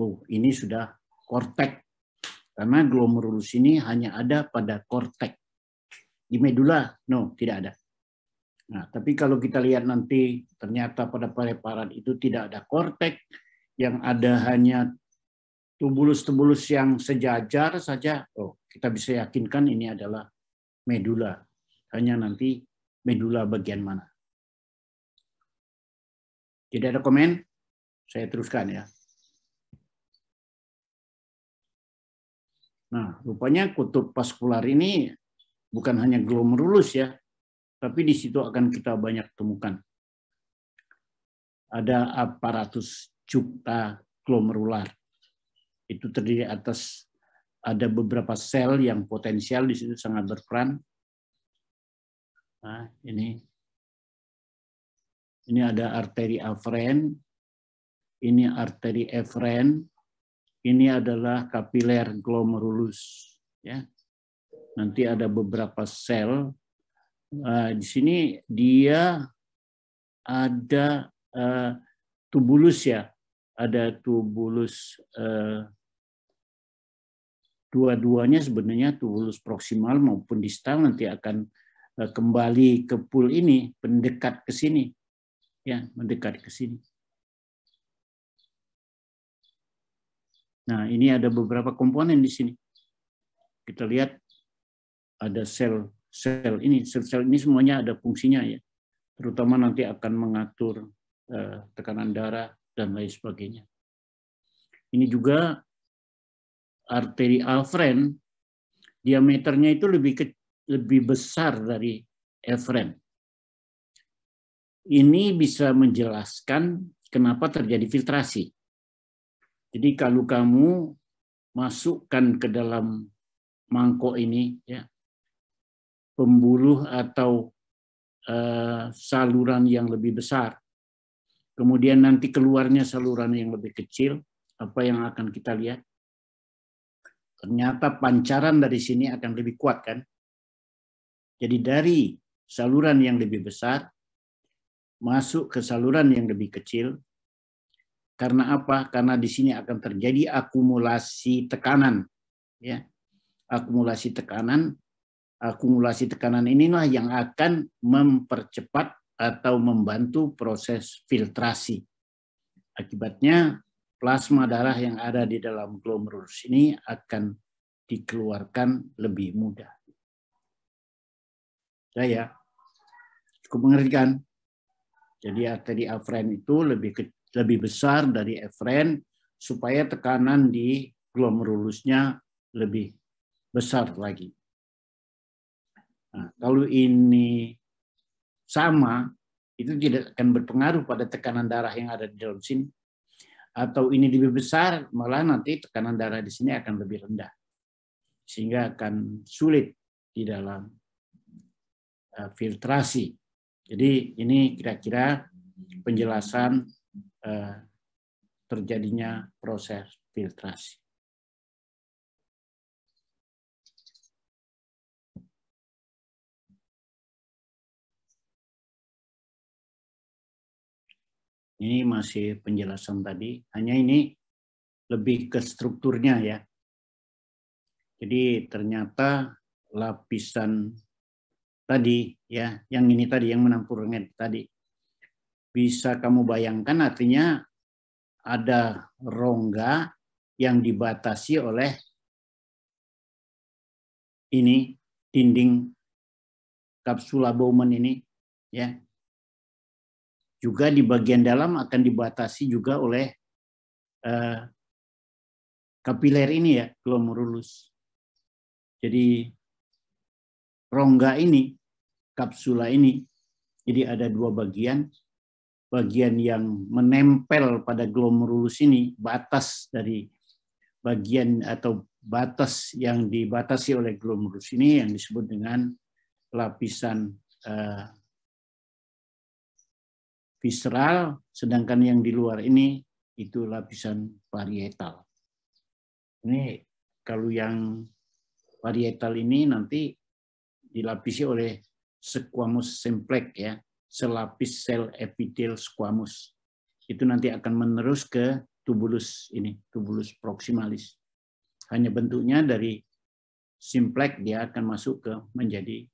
Oh, ini sudah kortek. Karena glomerulus ini hanya ada pada kortek. Di medula, no, tidak ada. Nah, tapi kalau kita lihat nanti, ternyata pada preparat itu tidak ada kortek, yang ada hanya tubulus-tubulus yang sejajar saja, oh, kita bisa yakinkan ini adalah medula. Hanya nanti medula bagian mana. Tidak ada komen? Saya teruskan ya. Nah, rupanya kutub vaskular ini bukan hanya glomerulus ya, tapi di situ akan kita banyak temukan. Ada aparatus juxta glomerular. Itu terdiri atas ada beberapa sel yang potensial di situ sangat berperan. Nah, ini ada arteri aferen, ini arteri eferen, ini adalah kapiler glomerulus. Ya. Nanti ada beberapa sel. Di sini dia ada tubulus ya, ada tubulus dua-duanya sebenarnya tubulus proksimal maupun distal nanti akan kembali ke pool ini, mendekat ke sini. Ya, mendekat ke sini. Nah, ini ada beberapa komponen di sini. Kita lihat ada sel-sel ini. Sel-sel ini semuanya ada fungsinya ya. Terutama nanti akan mengatur tekanan darah dan lain sebagainya. Ini juga arteri aferen, diameternya itu lebih besar dari eferen. Ini bisa menjelaskan kenapa terjadi filtrasi. Jadi kalau kamu masukkan ke dalam mangkok ini, ya, pembuluh atau saluran yang lebih besar, kemudian nanti keluarnya saluran yang lebih kecil, apa yang akan kita lihat? Ternyata pancaran dari sini akan lebih kuat kan? Jadi dari saluran yang lebih besar, masuk ke saluran yang lebih kecil. Karena apa? Karena di sini akan terjadi akumulasi tekanan. Ya. Akumulasi tekanan inilah yang akan mempercepat atau membantu proses filtrasi. Akibatnya plasma darah yang ada di dalam glomerulus ini akan dikeluarkan lebih mudah. Saya cukup mengerti kan? Jadi arteri aferen itu lebih besar dari eferen supaya tekanan di glomerulusnya lebih besar lagi. Nah, kalau ini sama, itu tidak akan berpengaruh pada tekanan darah yang ada di dalam sini. Atau ini lebih besar, malah nanti tekanan darah di sini akan lebih rendah. Sehingga akan sulit di dalam filtrasi. Jadi ini kira-kira penjelasan terjadinya proses filtrasi. Ini masih penjelasan tadi, hanya ini lebih ke strukturnya ya. Jadi ternyata lapisan tadi ya, yang ini tadi yang menampur tadi, bisa kamu bayangkan artinya ada rongga yang dibatasi oleh ini dinding kapsula Bowman ini ya. Juga di bagian dalam akan dibatasi juga oleh kapiler ini ya, glomerulus. Jadi rongga ini, kapsula ini, jadi ada dua bagian. Bagian yang menempel pada glomerulus ini, batas dari bagian atau batas yang dibatasi oleh glomerulus ini yang disebut dengan lapisan visceral, sedangkan yang di luar ini itu lapisan parietal. Ini kalau yang parietal ini nanti dilapisi oleh squamous simplex ya, selapis sel epitel squamous. Itu nanti akan menerus ke tubulus ini, tubulus proximalis. Hanya bentuknya dari simplex dia akan masuk ke menjadi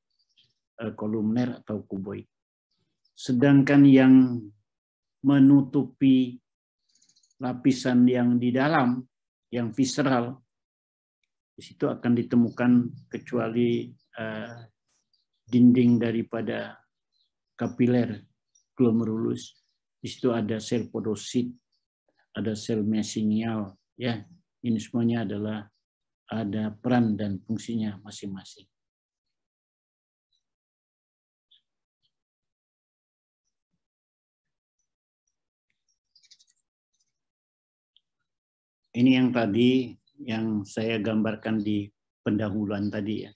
kolumner atau kuboid. Sedangkan yang menutupi lapisan yang di dalam, yang visceral, di situ akan ditemukan kecuali dinding daripada kapiler glomerulus. Di situ ada sel podosit, ada sel mesengial, ya. Ini semuanya adalah ada peran dan fungsinya masing-masing. Ini yang tadi yang saya gambarkan di pendahuluan tadi ya.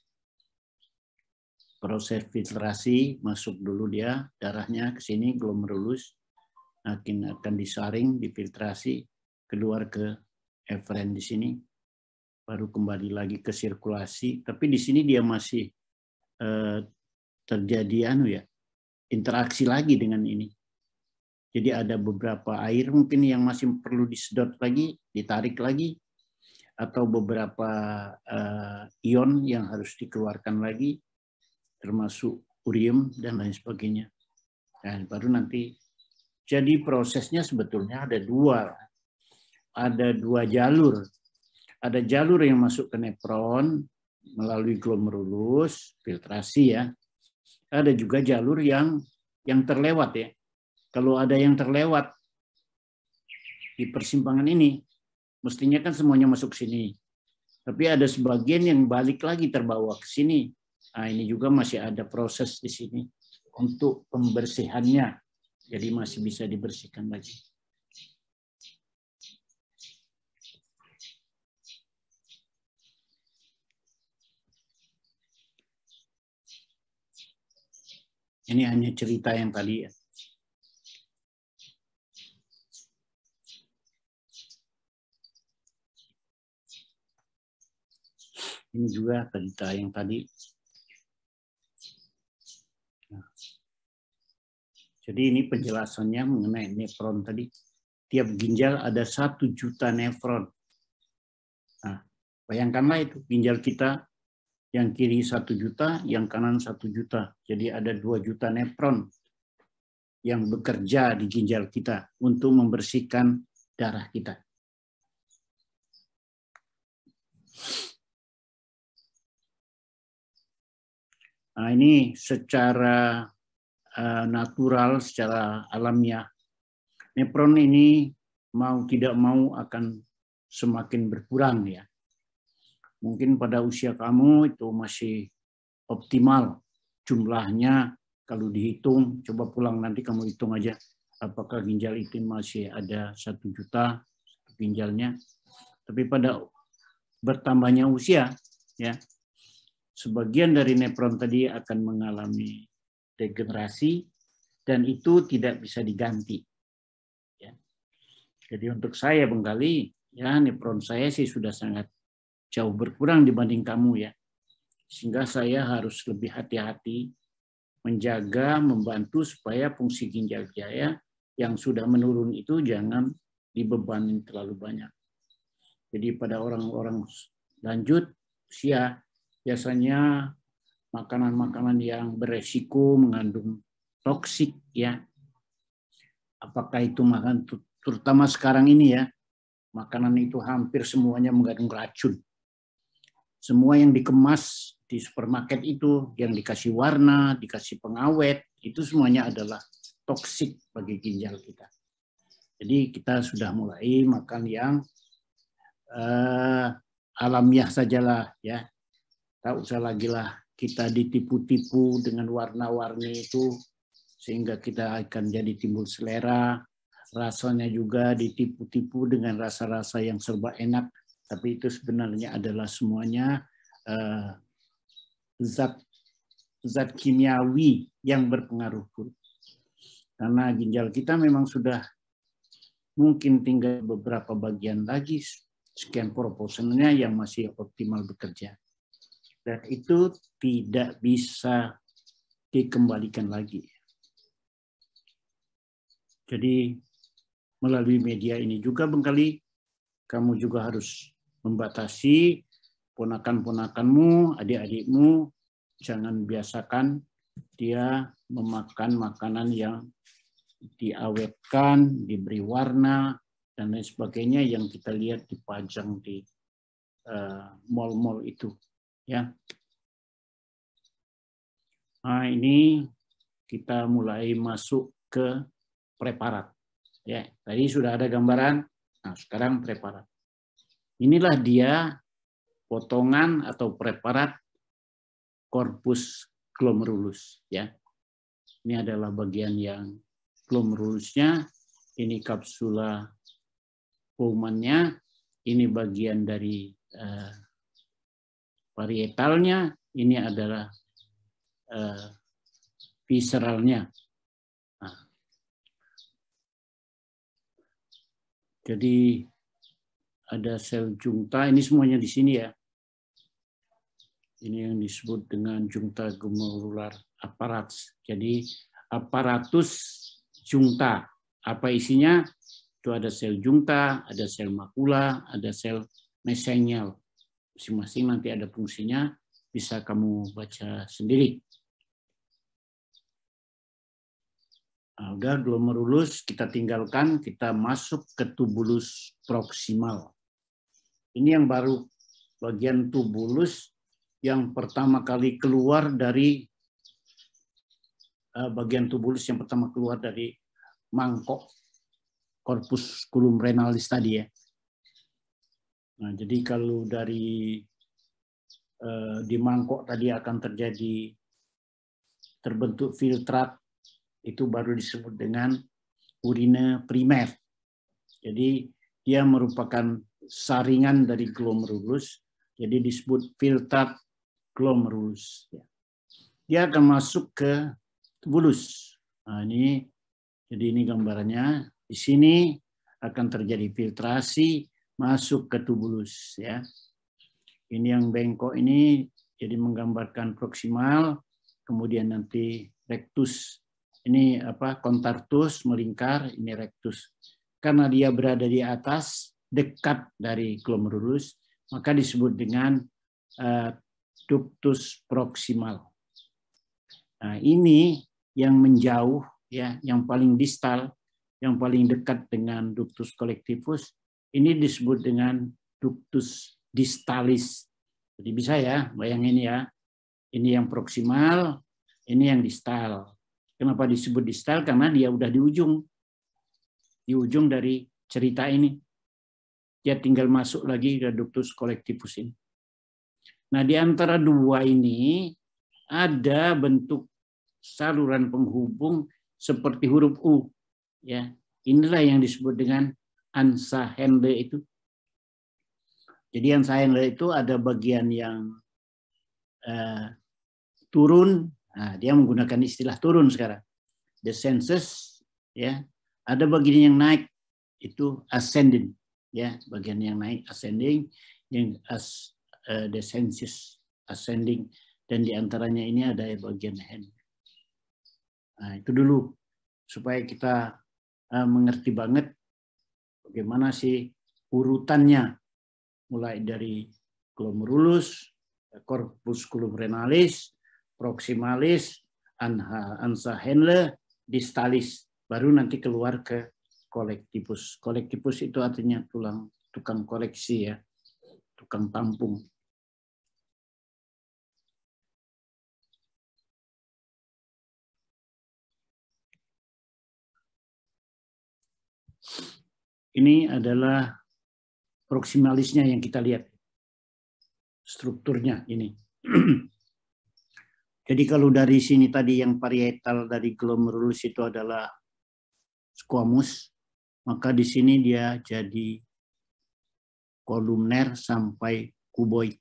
Proses filtrasi, masuk dulu dia darahnya ke sini glomerulus, akan disaring, difiltrasi, keluar ke eferen di sini, baru kembali lagi ke sirkulasi. Tapi di sini dia masih terjadi interaksi lagi dengan ini. Jadi ada beberapa air mungkin yang masih perlu disedot lagi, ditarik lagi, atau beberapa ion yang harus dikeluarkan lagi, termasuk urium dan lain sebagainya. Dan baru nanti, jadi prosesnya sebetulnya ada dua jalur. Ada jalur yang masuk ke nefron melalui glomerulus, filtrasi ya. Ada juga jalur yang terlewat ya. Kalau ada yang terlewat di persimpangan ini, mestinya kan semuanya masuk sini. Tapi ada sebagian yang balik lagi terbawa ke sini. Nah, ini juga masih ada proses di sini untuk pembersihannya. Jadi masih bisa dibersihkan lagi. Ini hanya cerita yang tadi ya. Ini juga cerita yang tadi. Nah. Jadi ini penjelasannya mengenai nefron tadi. Tiap ginjal ada 1 juta nefron. Nah, bayangkanlah itu ginjal kita yang kiri 1 juta, yang kanan 1 juta. Jadi ada 2 juta nefron yang bekerja di ginjal kita untuk membersihkan darah kita. Nah, ini secara natural, secara alamiah, nefron ini mau tidak mau akan semakin berkurang ya. Mungkin pada usia kamu itu masih optimal jumlahnya Kalau dihitung, coba pulang nanti kamu hitung aja, apakah ginjal itu masih ada 1 juta ginjalnya. Tapi pada bertambahnya usia, ya, sebagian dari nefron tadi akan mengalami degenerasi dan itu tidak bisa diganti. Ya. Jadi untuk saya Bengkali, ya nefron saya sih sudah sangat jauh berkurang dibanding kamu ya. Sehingga saya harus lebih hati-hati menjaga, membantu supaya fungsi ginjal saya yang sudah menurun itu jangan dibebani terlalu banyak. Jadi pada orang-orang lanjut usia biasanya makanan-makanan yang beresiko mengandung toksik ya. Apakah itu makan terutama sekarang ini ya, makanan itu hampir semuanya mengandung racun. Semua yang dikemas di supermarket itu, yang dikasih warna, dikasih pengawet, itu semuanya adalah toksik bagi ginjal kita. Jadi kita sudah mulai makan yang alamiah sajalah ya. Tak usah lagi lah kita ditipu-tipu dengan warna-warni itu, sehingga kita akan jadi timbul selera. Rasanya juga ditipu-tipu dengan rasa-rasa yang serba enak, tapi itu sebenarnya adalah semuanya zat kimiawi yang berpengaruh buruk. Karena ginjal kita memang sudah mungkin tinggal beberapa bagian lagi, sekian proporsinya yang masih optimal bekerja. Dan itu tidak bisa dikembalikan lagi. Jadi melalui media ini juga Bengkali, kamu juga harus membatasi ponakan-ponakanmu, adik-adikmu, jangan biasakan dia memakan makanan yang diawetkan, diberi warna, dan lain sebagainya yang kita lihat dipajang di mall-mall itu. Ya. Nah, ini kita mulai masuk ke preparat. Ya, tadi sudah ada gambaran. Nah, sekarang preparat. Inilah dia potongan atau preparat corpus glomerulus ya. Ini adalah bagian yang glomerulusnya, ini kapsula Bowman-nya, ini bagian dari parietalnya, ini adalah visceralnya. Nah, jadi ada sel junta, ini semuanya di sini ya. Ini yang disebut dengan junta glomerular apparatus. Jadi aparatus junta. Apa isinya? Itu ada sel junta, ada sel makula, ada sel mesengial. Masing-masing nanti ada fungsinya, bisa kamu baca sendiri. Nah, udah glomerulus kita tinggalkan, kita masuk ke tubulus proksimal. Ini yang baru, bagian tubulus yang pertama kali keluar dari bagian tubulus yang pertama keluar dari mangkok corpusculum renalis tadi ya. Nah, jadi kalau dari di mangkok tadi akan terjadi terbentuk filtrat, itu baru disebut dengan urine primer. Jadi dia merupakan saringan dari glomerulus, jadi disebut filtrat glomerulus. Dia akan masuk ke tubulus. Nah, jadi ini gambarannya. Di sini akan terjadi filtrasi masuk ke tubulus. Ya. Ini yang bengkok ini jadi menggambarkan proksimal, kemudian nanti rectus. Ini kontartus melingkar, ini rectus. Karena dia berada di atas, dekat dari glomerulus, maka disebut dengan ductus proksimal. Nah, ini yang menjauh, ya, yang paling distal, yang paling dekat dengan ductus collectivus, ini disebut dengan ductus distalis. Jadi bisa ya, bayangin ya, ini yang proksimal, ini yang distal. Kenapa disebut distal? Karena dia udah di ujung dari cerita ini. Dia tinggal masuk lagi ke ductus collectivus ini. Nah, di antara dua ini ada bentuk saluran penghubung seperti huruf U. Ya, inilah yang disebut dengan Ansahenle itu. Jadi Ansahenle itu ada bagian yang turun. Nah, dia menggunakan istilah turun sekarang. The senses, ya. Ada bagian yang naik itu ascending, ya. Bagian yang naik ascending, yang the senses ascending, dan diantaranya ini ada bagian hand. Nah, itu dulu supaya kita mengerti banget bagaimana sih urutannya, mulai dari glomerulus, corpus glomerularis, proximalis, Ansahenle, distalis, baru nanti keluar ke collectivus. Collectivus itu artinya tukang koleksi, ya, tukang tampung. Ini adalah proksimalisnya yang kita lihat. Strukturnya ini. Jadi kalau dari sini tadi yang parietal dari glomerulus itu adalah squamous, maka di sini dia jadi kolumner sampai kuboid.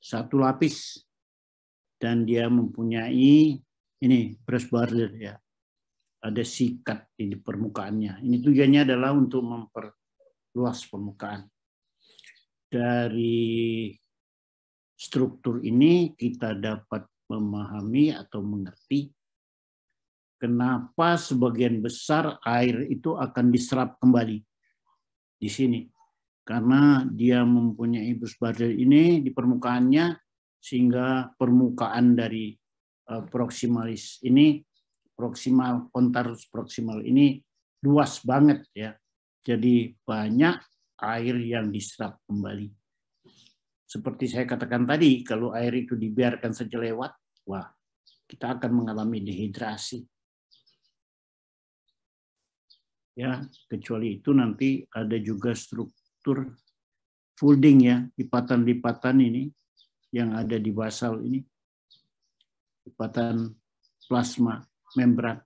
Satu lapis, dan dia mempunyai ini breast border, ya. Ada sikat di permukaannya. Ini tujuannya adalah untuk memperluas permukaan. Dari struktur ini kita dapat memahami atau mengerti kenapa sebagian besar air itu akan diserap kembali di sini. Karena dia mempunyai breast border ini di permukaannya, sehingga permukaan dari proximalis ini, proximal, kontarus proximal ini luas banget, ya. Jadi banyak air yang diserap kembali. Seperti saya katakan tadi, kalau air itu dibiarkan saja lewat, wah, kita akan mengalami dehidrasi. Ya, kecuali itu nanti ada juga struktur folding, ya, lipatan-lipatan ini yang ada di basal ini, lipatan plasma membran.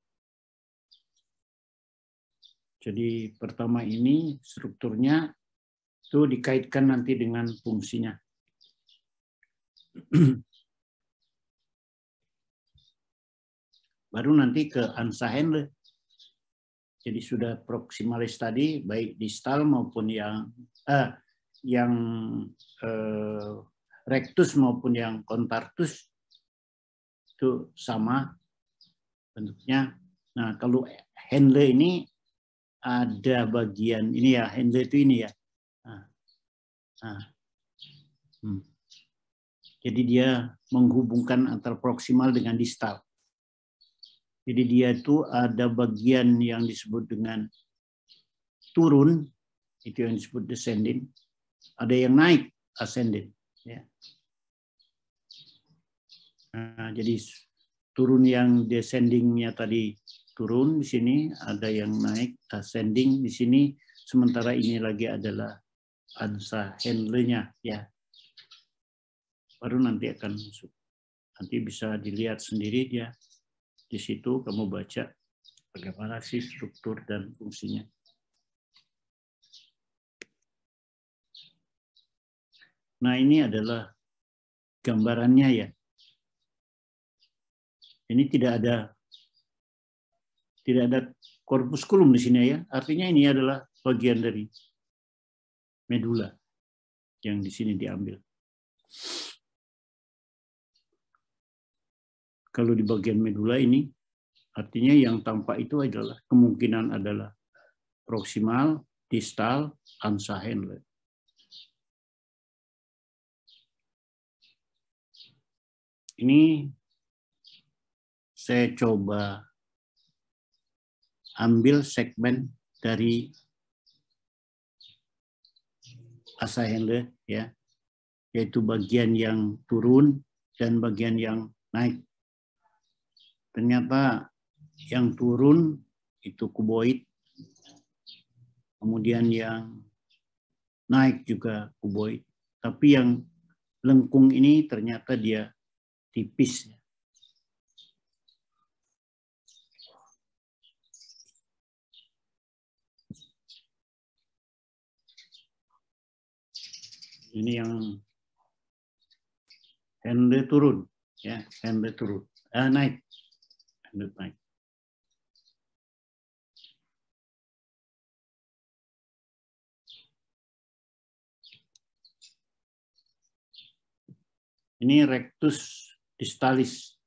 Jadi pertama ini strukturnya itu dikaitkan nanti dengan fungsinya. Baru nanti ke Ansahenle. Jadi sudah proximalis tadi, baik distal maupun yang rectus maupun yang contartus itu sama bentuknya. Nah, kalau Henle ini ada bagian ini, ya, Henle itu ini, ya. Jadi dia menghubungkan antara proksimal dengan distal. Jadi dia itu ada bagian yang disebut dengan turun, itu yang disebut descending. Ada yang naik, ascending. Ya. Nah, jadi turun yang descendingnya tadi turun di sini, ada yang naik, ascending di sini. Sementara ini lagi adalah Ansahenle-nya, ya. Baru nanti akan masuk. Nanti bisa dilihat sendiri dia. Di situ kamu baca bagaimana sih struktur dan fungsinya. Nah, ini adalah gambarannya, ya. Ini tidak ada korpuskulum di sini, ya. Artinya ini adalah bagian dari medula yang di sini diambil. Kalau di bagian medula ini, artinya yang tampak itu adalah kemungkinan adalah proksimal, distal, Ansahenle. Ini saya coba ambil segmen dari Ansahenle, ya, yaitu bagian yang turun dan bagian yang naik. Ternyata yang turun itu kuboid, kemudian yang naik juga kuboid. Tapi yang lengkung ini ternyata dia tipis. Ini yang handle turun, ya, handle turun, naik, handle naik. Ini rectus distalis.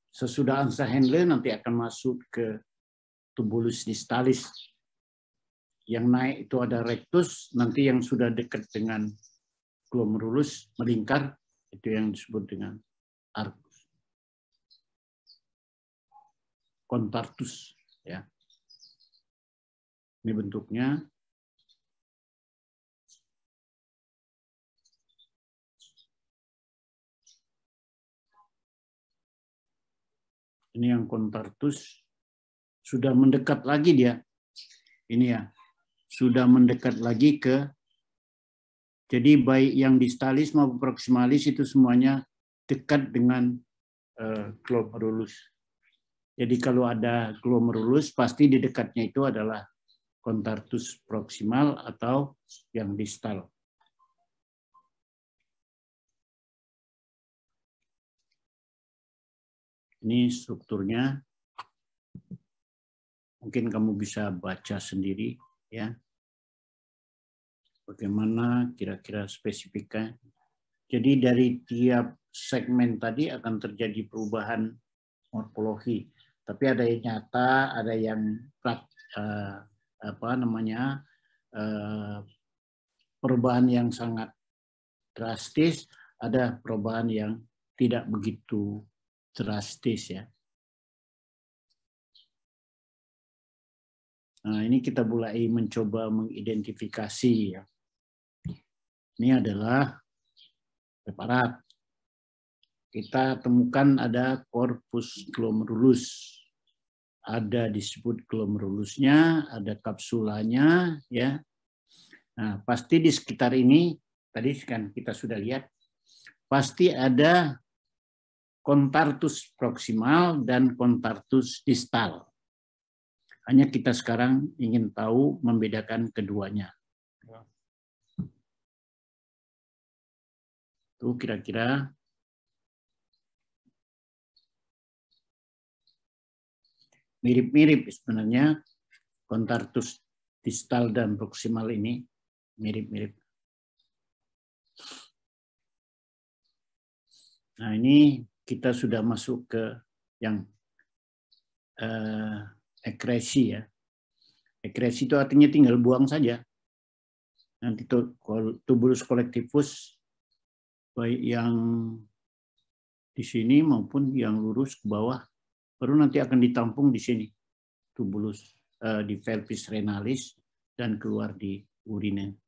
Sesudah angsa handle nanti akan masuk ke tubulus distalis. Yang naik itu ada rectus, nanti yang sudah dekat dengan glomerulus melingkar, itu yang disebut dengan arcus. Contartus, ya. Ini bentuknya. Ini yang contartus, sudah mendekat lagi dia. Ini ya, sudah mendekat lagi ke, jadi baik yang distalis maupun proximalis itu semuanya dekat dengan glomerulus. Jadi kalau ada glomerulus, pasti di dekatnya itu adalah contartus proximal atau yang distal. Ini strukturnya. Mungkin kamu bisa baca sendiri, ya. Bagaimana kira-kira spesifiknya. Jadi dari tiap segmen tadi akan terjadi perubahan morfologi. Tapi ada yang nyata, ada yang perubahan yang sangat drastis, ada perubahan yang tidak begitu drastis, ya. Nah, ini kita mulai mencoba mengidentifikasi, ya. Ini adalah preparat. Kita temukan ada corpus glomerulus. Ada disebut glomerulusnya, ada kapsulanya, ya. Nah, pasti di sekitar ini, tadi kan kita sudah lihat, pasti ada contartus proximal dan contartus distal. Hanya kita sekarang ingin tahu membedakan keduanya. Itu kira-kira mirip-mirip sebenarnya contartus distal dan proximal ini mirip-mirip. Nah, ini kita sudah masuk ke yang ekresi, ya. Ekresi itu artinya tinggal buang saja. Nanti tubulus collectivus baik yang di sini maupun yang lurus ke bawah, baru nanti akan ditampung di sini, tubulus di pelvis renalis dan keluar di urine.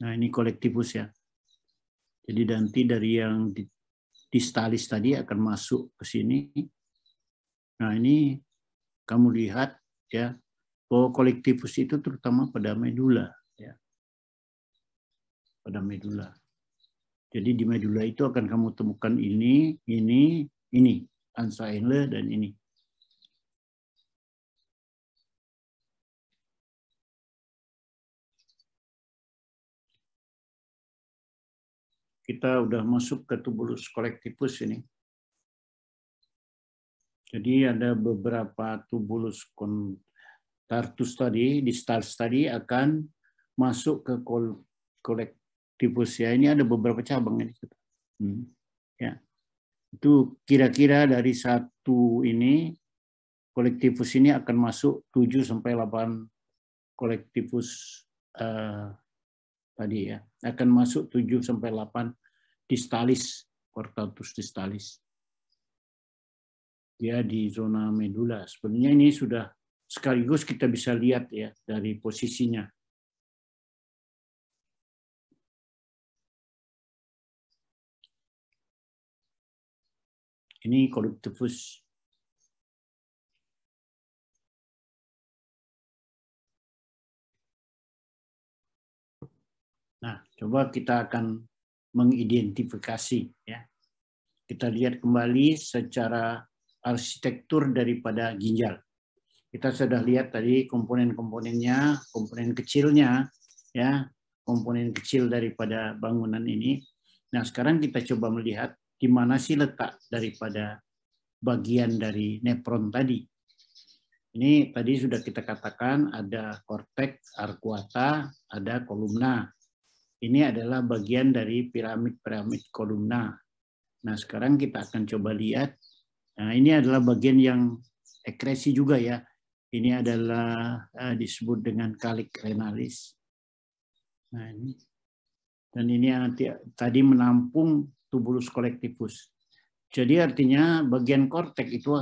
Nah, ini collectivus, ya. Jadi nanti dari yang distalis tadi akan masuk ke sini. Nah, ini kamu lihat, ya, bahwa collectivus itu terutama pada medula, ya. Pada medula. Jadi di medula itu akan kamu temukan ini, Ansa-Enle dan ini. Kita udah masuk ke tubulus collectivus ini. Jadi ada beberapa tubulus contartus tadi, distalis tadi akan masuk ke collectivus, ya. Ini ada beberapa cabang ini. Ya. Itu kira-kira dari satu ini collectivus ini akan masuk 7 sampai 8 collectivus tadi, ya. Akan masuk 7 sampai 8 distalis, contartus distalis. Ya, di zona medula. Sebenarnya ini sudah sekaligus kita bisa lihat, ya, dari posisinya. Ini collectivus. Nah, coba kita akan mengidentifikasi, ya. kita lihat kembali secara arsitektur daripada ginjal. Kita sudah lihat tadi komponen-komponennya, komponen kecilnya, ya, komponen kecil daripada bangunan ini. Nah, sekarang kita coba melihat di mana sih letak daripada bagian dari nefron tadi. Ini tadi sudah kita katakan ada korteks, arcuata, ada kolumna. Ini adalah bagian dari piramid-piramid kolumna. Nah, sekarang kita akan coba lihat. Nah, ini adalah bagian yang ekresi juga ya. Ini adalah disebut dengan kalik renalis. Nah, ini. Dan ini tadi menampung tubulus collectivus. Jadi artinya bagian korteks itu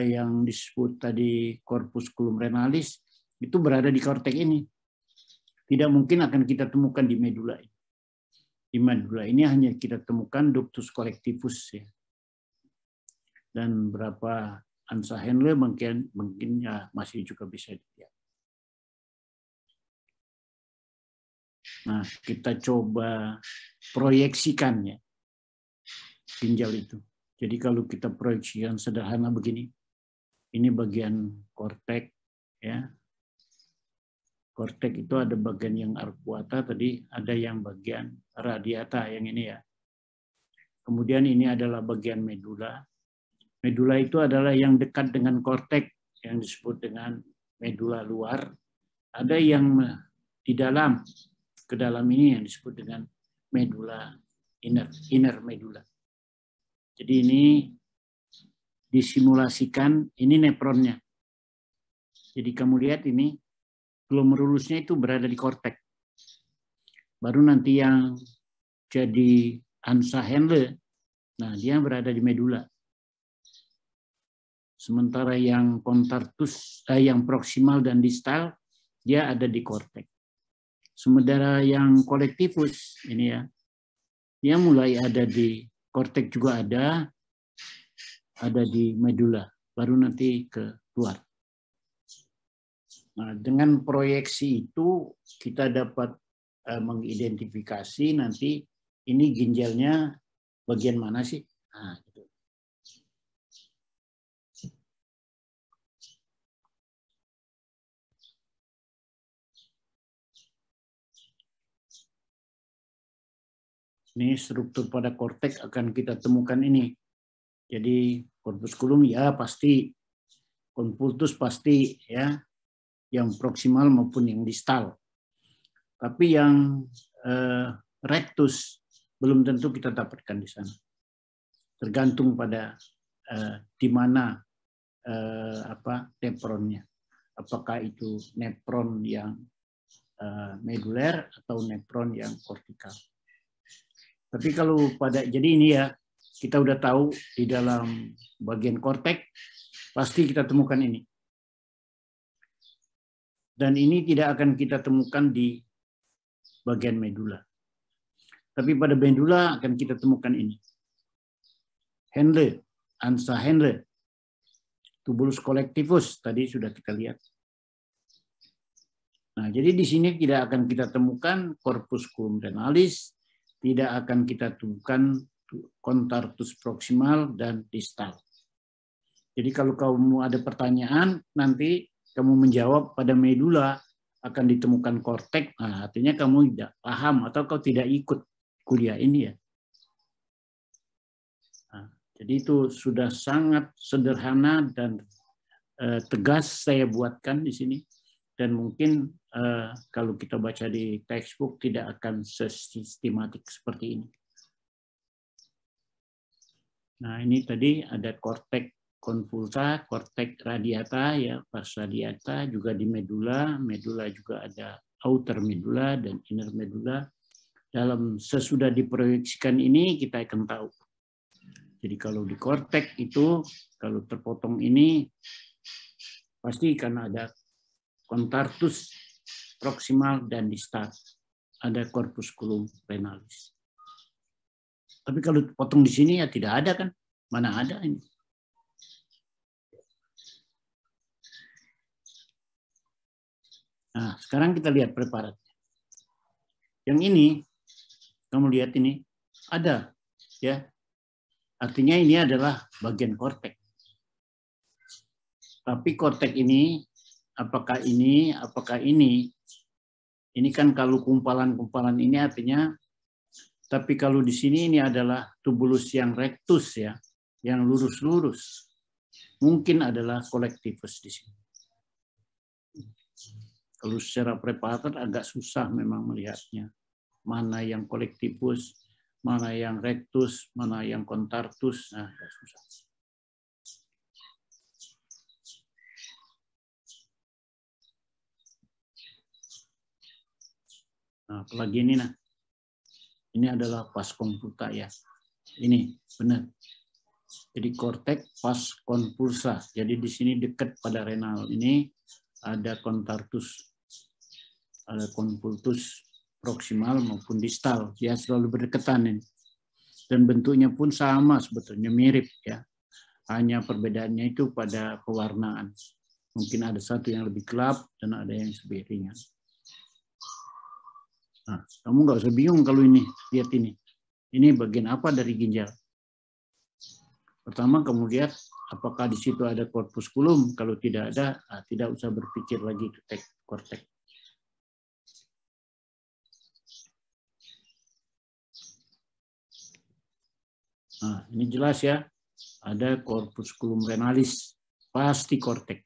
yang disebut tadi corpusculum renalis itu berada di korteks ini. Tidak mungkin akan kita temukan di medula. Di medula ini hanya kita temukan ductus collectivus ya. Dan berapa ansa Henle mungkin ya masih juga bisa dilihat. Nah, kita coba proyeksikan ya ginjal itu. Jadi kalau kita proyeksikan sederhana begini, ini bagian korteks ya. Korteks itu ada bagian yang arcuata tadi, ada yang bagian radiata yang ini ya. Kemudian ini adalah bagian medula. Medula itu adalah yang dekat dengan korteks yang disebut dengan medula luar. Ada yang di dalam, ke dalam ini yang disebut dengan medula inner medula. Jadi ini disimulasikan, ini nefronnya. Jadi kamu lihat ini glomerulusnya itu berada di korteks. Baru nanti yang jadi ansa Henle, nah dia berada di medula. Sementara yang kontartus, yang proksimal dan distal, dia ada di korteks. Sementara yang collectivus, ini ya, dia mulai ada di korteks juga ada di medula, baru nanti keluar. Nah, dengan proyeksi itu kita dapat mengidentifikasi nanti ini ginjalnya bagian mana sih? Nah, gitu. Ini struktur pada korteks akan kita temukan ini. Jadi corpusculum ya pasti, convolutus pasti ya, yang proksimal maupun yang distal. Tapi yang rectus belum tentu kita dapatkan di sana. Tergantung pada di mana nefronnya. Apakah itu nefron yang meduler atau nefron yang kortikal. Tapi kalau jadi ini ya, kita udah tahu di dalam bagian korteks pasti kita temukan ini. Dan ini tidak akan kita temukan di bagian medula. Tapi pada medula akan kita temukan ini. Henle, ansa Henle, tubulus collectivus tadi sudah kita lihat. Nah, jadi di sini tidak akan kita temukan corpusculum renalis, tidak akan kita temukan kontartus proksimal dan distal. Jadi kalau kamu ada pertanyaan, nanti kamu menjawab pada medula akan ditemukan korteks, nah, artinya kamu tidak paham atau kau tidak ikut kuliah ini ya. Nah, jadi itu sudah sangat sederhana dan tegas saya buatkan di sini. Dan mungkin kalau kita baca di textbook tidak akan sistematik seperti ini. Nah, ini tadi ada korteks konvulsa, korteks radiata, ya, pars radiata, juga di medula. Medula juga ada outer medula dan inner medula. Dalam sesudah diproyeksikan ini kita akan tahu. Jadi kalau di korteks itu, kalau terpotong ini, pasti karena ada kontartus proksimal dan distal. Ada corpusculum renalis. Tapi kalau potong di sini ya tidak ada kan? Mana ada ini? Nah, sekarang kita lihat preparatnya. Yang ini, kamu lihat ini, ada ya Artinya ini adalah bagian korteks. Tapi korteks ini, apakah ini kan kalau kumpalan-kumpalan ini artinya, tapi kalau di sini ini adalah tubulus yang rectus ya, yang lurus-lurus. Mungkin adalah kolektivus di sini. Kalau secara preparator agak susah memang melihatnya. Mana yang kolektivus, mana yang rectus, mana yang kontartus. Nah, susah. Nah, apalagi ini nah. Ini adalah vas convulsa ya. Ini benar. Jadi korteks vas convulsa. Jadi di sini dekat pada renal ini ada kontartus, ada convulsus proksimal maupun distal. Ya selalu berdekatan ini. Dan bentuknya pun sama sebetulnya mirip ya. Hanya perbedaannya itu pada pewarnaan. Mungkin ada satu yang lebih gelap dan ada yang lebih ringan. Nah, kamu nggak usah bingung kalau ini, lihat ini. Ini bagian apa dari ginjal? Pertama kamu lihat apakah di situ ada corpusculum. Kalau tidak ada, tidak usah berpikir lagi ke korteks. Nah, ini jelas ya. Ada corpusculum renalis, pasti korteks.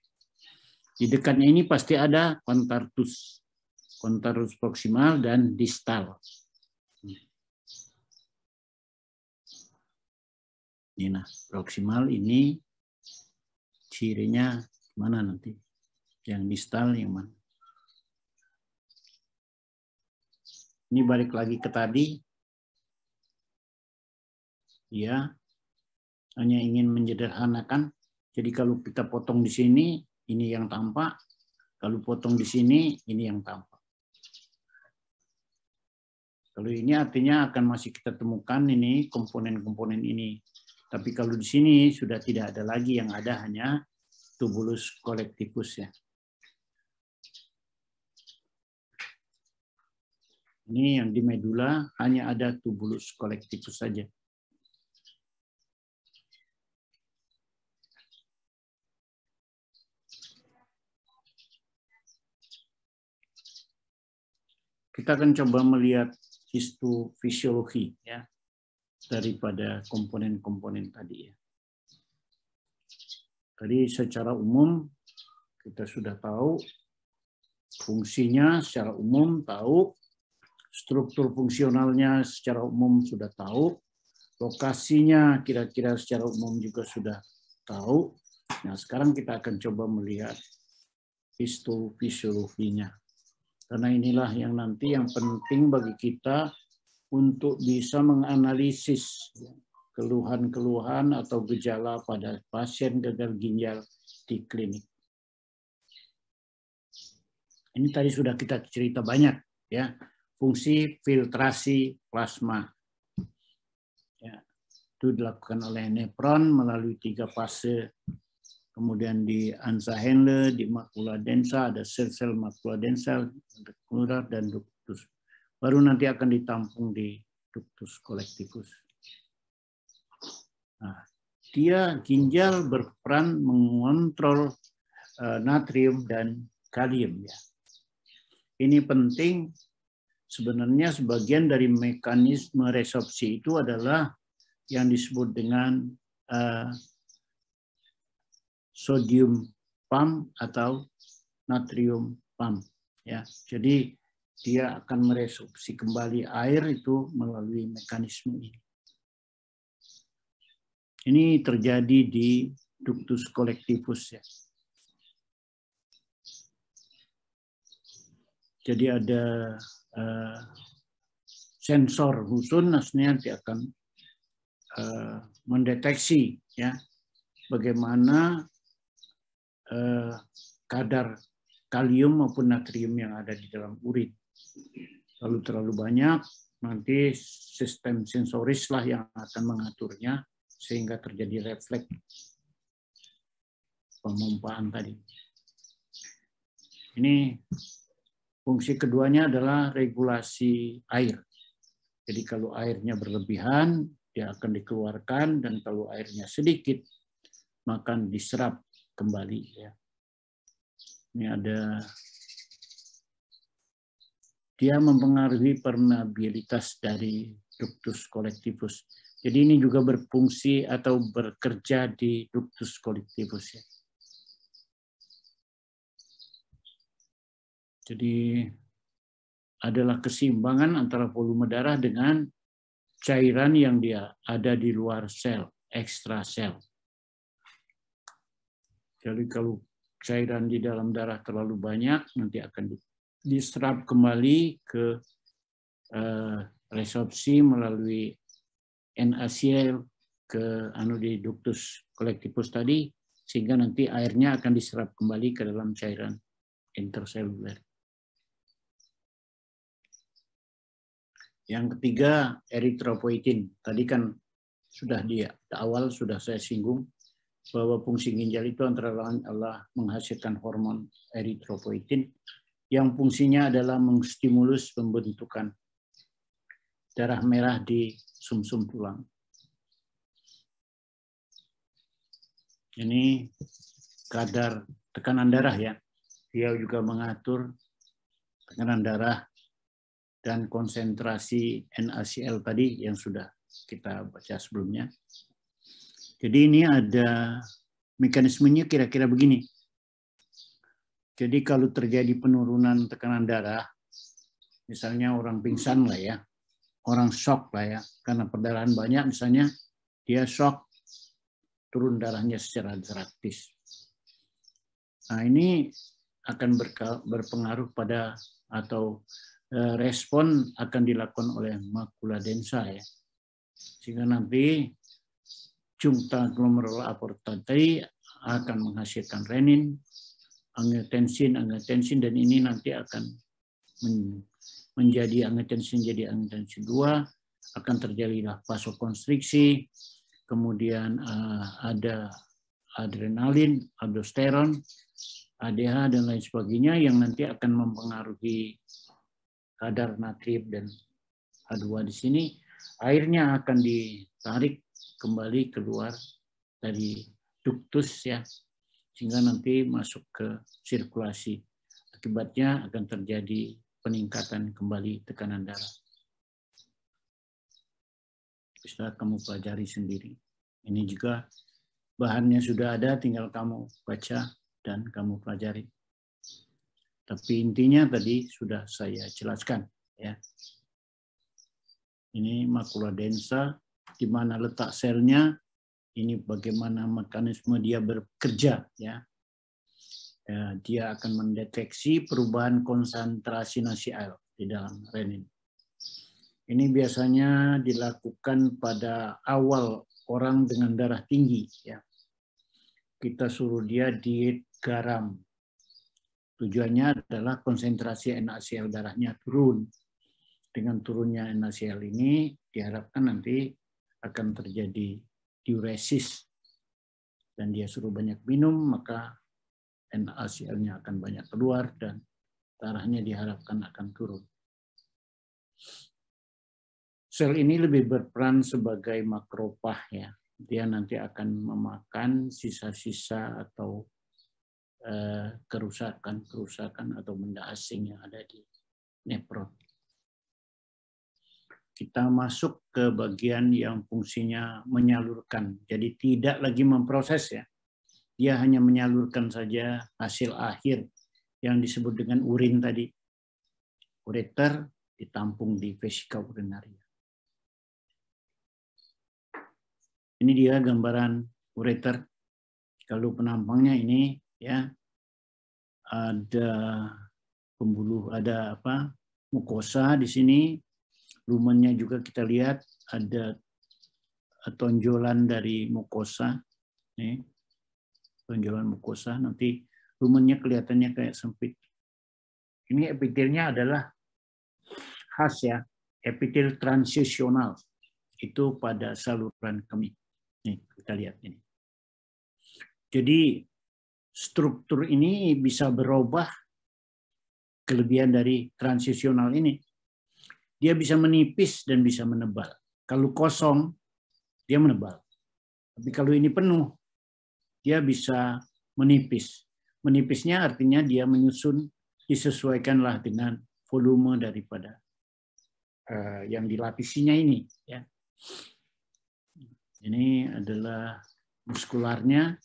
Di dekatnya ini pasti ada kontartus proksimal dan distal. Ini nah, proksimal ini cirinya mana nanti? Yang distal yang mana? Ini balik lagi ke tadi. Ya, hanya ingin menyederhanakan. Jadi kalau kita potong di sini, ini yang tampak. Kalau potong di sini, ini yang tampak. Kalau ini artinya akan masih kita temukan ini komponen-komponen ini. Tapi kalau di sini sudah tidak ada lagi, yang ada hanya tubulus collectivus ya. Ini yang di medula hanya ada tubulus collectivus saja. Kita akan coba melihat histofisiologi ya daripada komponen-komponen tadi ya. Tadi secara umum kita sudah tahu fungsinya secara umum tahu, struktur fungsionalnya secara umum sudah tahu, lokasinya kira-kira secara umum juga sudah tahu. Nah, sekarang kita akan coba melihat histofisiologinya. Karena inilah yang nanti yang penting bagi kita untuk bisa menganalisis keluhan-keluhan atau gejala pada pasien gagal ginjal di klinik. Ini tadi sudah kita cerita banyak ya, fungsi filtrasi plasma. Ya, itu dilakukan oleh nefron melalui 3 fase. Kemudian di Anza-Henle, di makula densa, ada sel-sel makula densa, reticular, dan ductus. Baru nanti akan ditampung di ductus collectivus. Nah, dia ginjal berperan mengontrol natrium dan kalium. Ya. Ini penting, sebenarnya sebagian dari mekanisme resorpsi itu adalah yang disebut dengan sodium pump atau natrium pump ya. Jadi dia akan meresorpsi kembali air itu melalui mekanisme ini. Ini terjadi di ductus collectivus ya. Jadi ada sensor khusus, nasnya dia akan mendeteksi ya bagaimana kadar kalium maupun natrium yang ada di dalam urin. Kalau terlalu banyak, nanti sistem sensoris lah yang akan mengaturnya sehingga terjadi refleks pemompaan tadi. Ini fungsi keduanya adalah regulasi air. Jadi kalau airnya berlebihan, dia akan dikeluarkan, dan kalau airnya sedikit maka diserap kembali ya. Ini ada, dia mempengaruhi permeabilitas dari ductus collectivus. Jadi ini juga berfungsi atau bekerja di ductus collectivus ya. Jadi adalah keseimbangan antara volume darah dengan cairan yang dia ada di luar sel, ekstra sel. Jadi kalau cairan di dalam darah terlalu banyak, nanti akan diserap kembali ke resorpsi melalui NaCl ke di ductus collectivus tadi, sehingga nanti airnya akan diserap kembali ke dalam cairan interseluler. Yang ketiga, eritropoietin. Tadi kan sudah di awal sudah saya singgung bahwa fungsi ginjal itu antara lain adalah menghasilkan hormon eritropoietin yang fungsinya adalah menstimulus pembentukan darah merah di sumsum tulang. Ini kadar tekanan darah ya. Dia juga mengatur tekanan darah dan konsentrasi NaCl tadi yang sudah kita baca sebelumnya. Jadi ini ada mekanismenya kira-kira begini. Jadi kalau terjadi penurunan tekanan darah, misalnya orang pingsan lah ya, orang shock lah ya, karena perdarahan banyak misalnya, dia shock, turun darahnya secara drastis. Nah ini akan berpengaruh pada atau respon akan dilakukan oleh makula densa ya, sehingga nanti juncta glomerular aportat tadi akan menghasilkan renin, angiotensin, dan ini nanti akan menjadi angiotensin jadi angiotensin 2, akan terjadilah vasokonstriksi, kemudian ada adrenalin, aldosteron, ADH dan lain sebagainya yang nanti akan mempengaruhi kadar natrium dan H2 di sini. Airnya akan ditarik kembali keluar dari ductus ya, sehingga nanti masuk ke sirkulasi. Akibatnya akan terjadi peningkatan kembali tekanan darah. Bisa kamu pelajari sendiri. Ini juga bahannya sudah ada, tinggal kamu baca dan kamu pelajari. Tapi intinya tadi sudah saya jelaskan ya. Ini makula densa, di mana letak selnya, ini bagaimana mekanisme dia bekerja ya. Dia akan mendeteksi perubahan konsentrasi NaCl di dalam renin. Ini biasanya dilakukan pada awal orang dengan darah tinggi ya. Kita suruh dia diet garam. Tujuannya adalah konsentrasi NaCl darahnya turun. Dengan turunnya NaCl ini diharapkan nanti akan terjadi diuresis. Dan dia suruh banyak minum, maka NaCl-nya akan banyak keluar dan darahnya diharapkan akan turun. Sel ini lebih berperan sebagai makrofag ya. Dia nanti akan memakan sisa-sisa atau kerusakan atau benda asing yang ada di nefron. Kita masuk ke bagian yang fungsinya menyalurkan. Jadi tidak lagi memproses ya. Dia hanya menyalurkan saja hasil akhir yang disebut dengan urin tadi. Ureter ditampung di vesika urinaria. Ini dia gambaran ureter. Kalau penampangnya ini ya, ada pembuluh, ada apa? Mukosa di sini. Lumennya juga kita lihat ada tonjolan dari mukosa. Nih. Tonjolan mukosa, nanti lumennya kelihatannya kayak sempit. Ini epitelnya adalah khas ya, epitel transisional. Itu pada saluran kemih. Nih, kita lihat ini. Jadi struktur ini bisa berubah. Kelebihan dari transisional ini, dia bisa menipis dan bisa menebal. Kalau kosong, dia menebal. Tapi kalau ini penuh, dia bisa menipis. Menipisnya artinya dia menyusun, disesuaikanlah dengan volume daripada yang dilapisinya ini. Ya. Ini adalah muskularnya.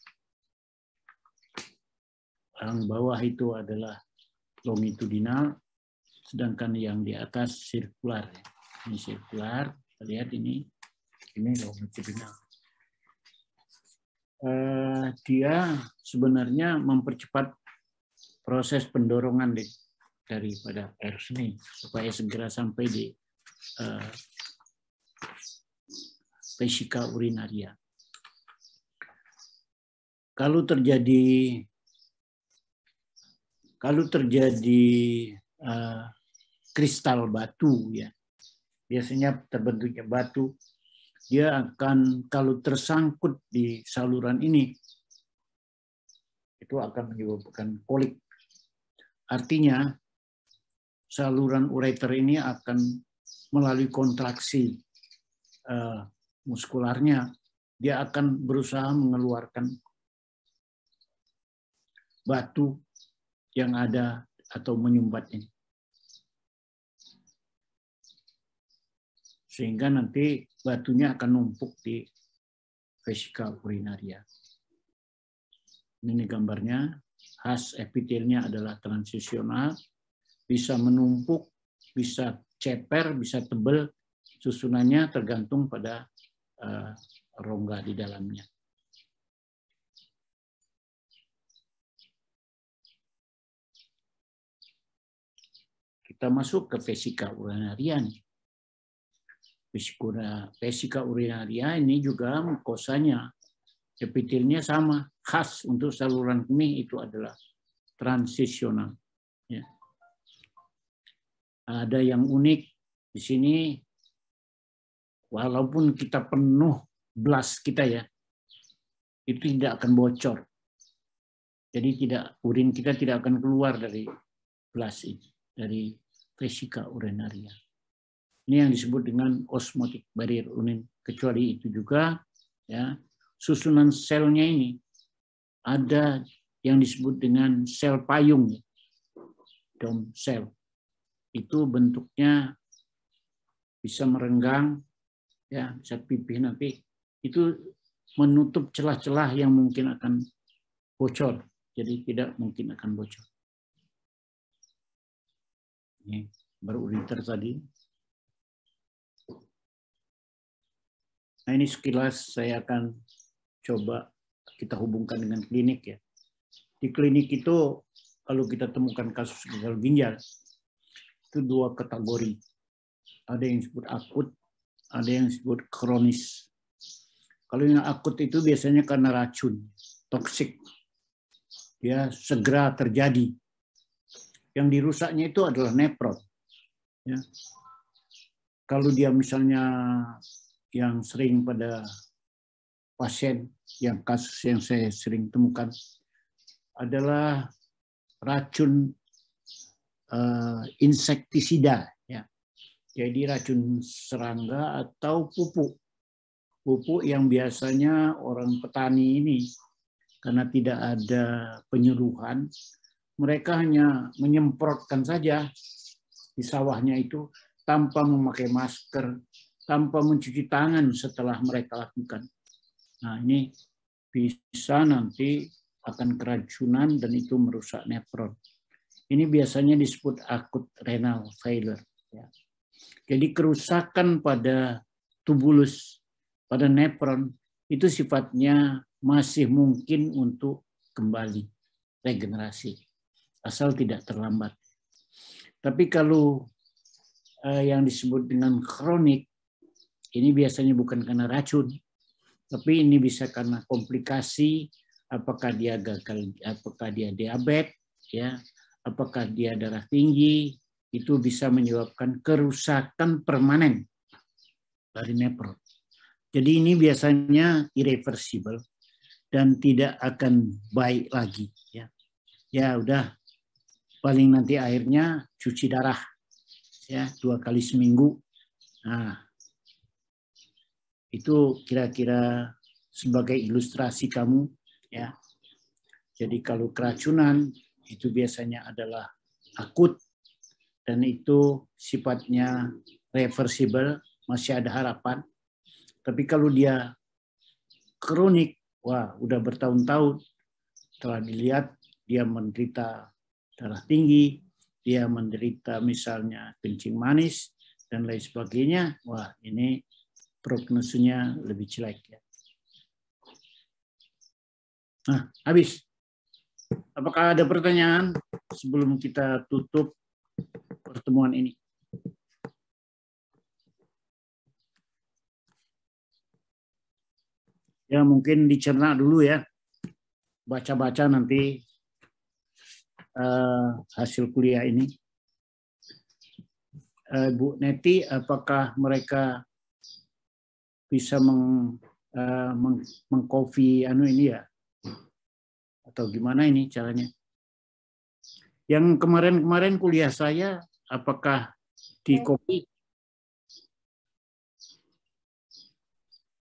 Yang bawah itu adalah longitudinal, sedangkan yang di atas sirkular. Ini sirkular, kita lihat ini longitudinal. Dia sebenarnya mempercepat proses pendorongan daripada air seni supaya segera sampai di vesika urinaria. Kalau terjadi kristal batu, ya, biasanya terbentuknya batu, dia akan kalau tersangkut di saluran ini, itu akan menyebabkan kolik. Artinya saluran ureter ini akan melalui kontraksi muskularnya, dia akan berusaha mengeluarkan batu yang ada atau menyumbatnya. Sehingga nanti batunya akan numpuk di vesika urinaria. Ini gambarnya, khas epitelnya adalah transisional, bisa menumpuk, bisa ceper, bisa tebal, susunannya tergantung pada rongga di dalamnya. Kita masuk ke vesika urinaria. Vesika urinaria ini juga mukosanya, epitelnya sama, khas untuk saluran kemih itu adalah transisional. Ya. Ada yang unik di sini, walaupun kita penuh blas kita ya, itu tidak akan bocor. Jadi urin kita tidak akan keluar dari blas ini, dari vesika urinaria. Ini yang disebut dengan osmotic barrier urin. Kecuali itu juga, ya, susunan selnya ini ada yang disebut dengan sel payung, dome cell. Itu bentuknya bisa merenggang, ya, bisa pipih nanti. Itu menutup celah-celah yang mungkin akan bocor. Jadi tidak mungkin akan bocor. Ini baru ureter tadi. Nah, ini sekilas saya akan coba kita hubungkan dengan klinik ya. Di klinik itu kalau kita temukan kasus gagal ginjal itu dua kategori. Ada yang disebut akut, ada yang disebut kronis. Kalau yang akut itu biasanya karena racun, toksik. Ya, segera terjadi. Yang dirusaknya itu adalah nefron. Ya. Kalau dia misalnya yang sering pada pasien, yang kasus yang saya sering temukan adalah racun insektisida, ya. Jadi racun serangga atau pupuk. Pupuk yang biasanya orang petani ini karena tidak ada penyuluhan, mereka hanya menyemprotkan saja di sawahnya itu tanpa memakai masker, tanpa mencuci tangan setelah mereka lakukan. Nah, ini bisa nanti akan keracunan dan itu merusak nefron. Ini biasanya disebut akut renal failure. Ya. Jadi kerusakan pada tubulus, pada nefron, itu sifatnya masih mungkin untuk kembali regenerasi, asal tidak terlambat. Tapi kalau yang disebut dengan kronik, ini biasanya bukan karena racun, tapi ini bisa karena komplikasi, apakah dia gagal, apakah dia diabetes, ya, apakah dia darah tinggi, itu bisa menyebabkan kerusakan permanen dari nefron. Jadi ini biasanya irreversible dan tidak akan baik lagi. Ya udah, paling nanti akhirnya cuci darah, ya 2 kali seminggu. Nah, Itu kira-kira sebagai ilustrasi kamu, ya. Jadi kalau keracunan itu biasanya adalah akut dan itu sifatnya reversible, masih ada harapan. Tapi kalau dia kronik, wah udah bertahun-tahun, telah dilihat dia menderita darah tinggi, dia menderita misalnya kencing manis dan lain sebagainya, wah ini prognosenya lebih jelek ya. Nah, habis. Apakah ada pertanyaan sebelum kita tutup pertemuan ini? Ya mungkin dicerna dulu ya, baca-baca nanti hasil kuliah ini. Bu Neti, apakah mereka bisa mengcopy ini ya? Atau gimana ini caranya? Yang kemarin-kemarin kuliah saya, apakah di copy?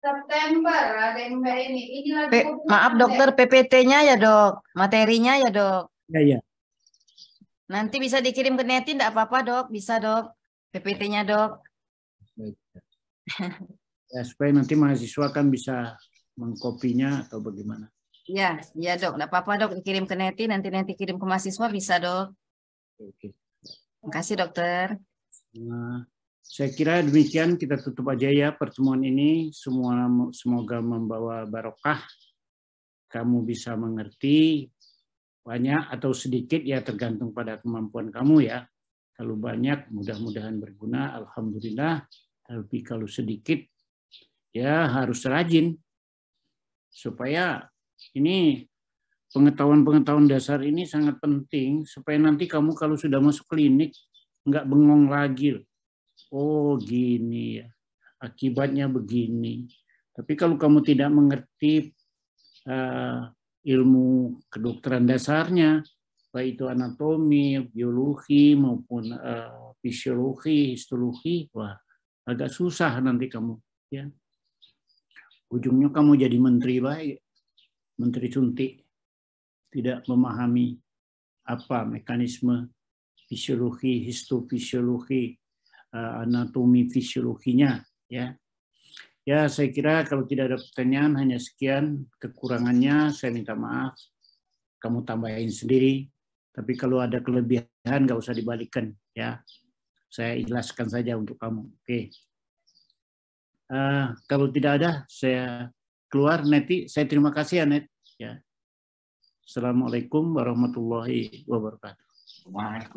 September ada yang mbak ini lagi Maaf dokter, PPT-nya ya dok, materinya ya dok. Ya. Nanti bisa dikirim ke Neti, enggak apa-apa dok, bisa dok, PPT-nya dok. Ya, supaya nanti mahasiswa kan bisa mengkopinya atau bagaimana? Iya dok, enggak apa-apa dok, dikirim ke Neti, nanti kirim ke mahasiswa bisa dok. Oke. Terima kasih dokter. Nah, saya kira demikian kita tutup aja ya pertemuan ini. Semoga membawa barokah. Kamu bisa mengerti banyak atau sedikit ya tergantung pada kemampuan kamu ya. Kalau banyak mudah-mudahan berguna, alhamdulillah. Tapi kalau sedikit ya harus rajin supaya ini pengetahuan-pengetahuan dasar ini sangat penting supaya nanti kamu kalau sudah masuk klinik nggak bengong lagi. Oh gini ya, akibatnya begini. Tapi kalau kamu tidak mengerti ilmu kedokteran dasarnya, baik itu anatomi, biologi maupun fisiologi, histologi, wah agak susah nanti kamu. Ya. Ujungnya kamu jadi menteri baik, menteri suntik, tidak memahami apa mekanisme fisiologi, histofisiologi, anatomi fisiologinya, ya. Ya, saya kira kalau tidak ada pertanyaan hanya sekian. Kekurangannya saya minta maaf. Kamu tambahin sendiri. Tapi kalau ada kelebihan nggak usah dibalikkan, ya. Saya ikhlaskan saja untuk kamu. Oke. Kalau tidak ada, saya keluar. Neti, saya terima kasih ya, Net. Ya. Assalamualaikum warahmatullahi wabarakatuh. Waalaikumsalam.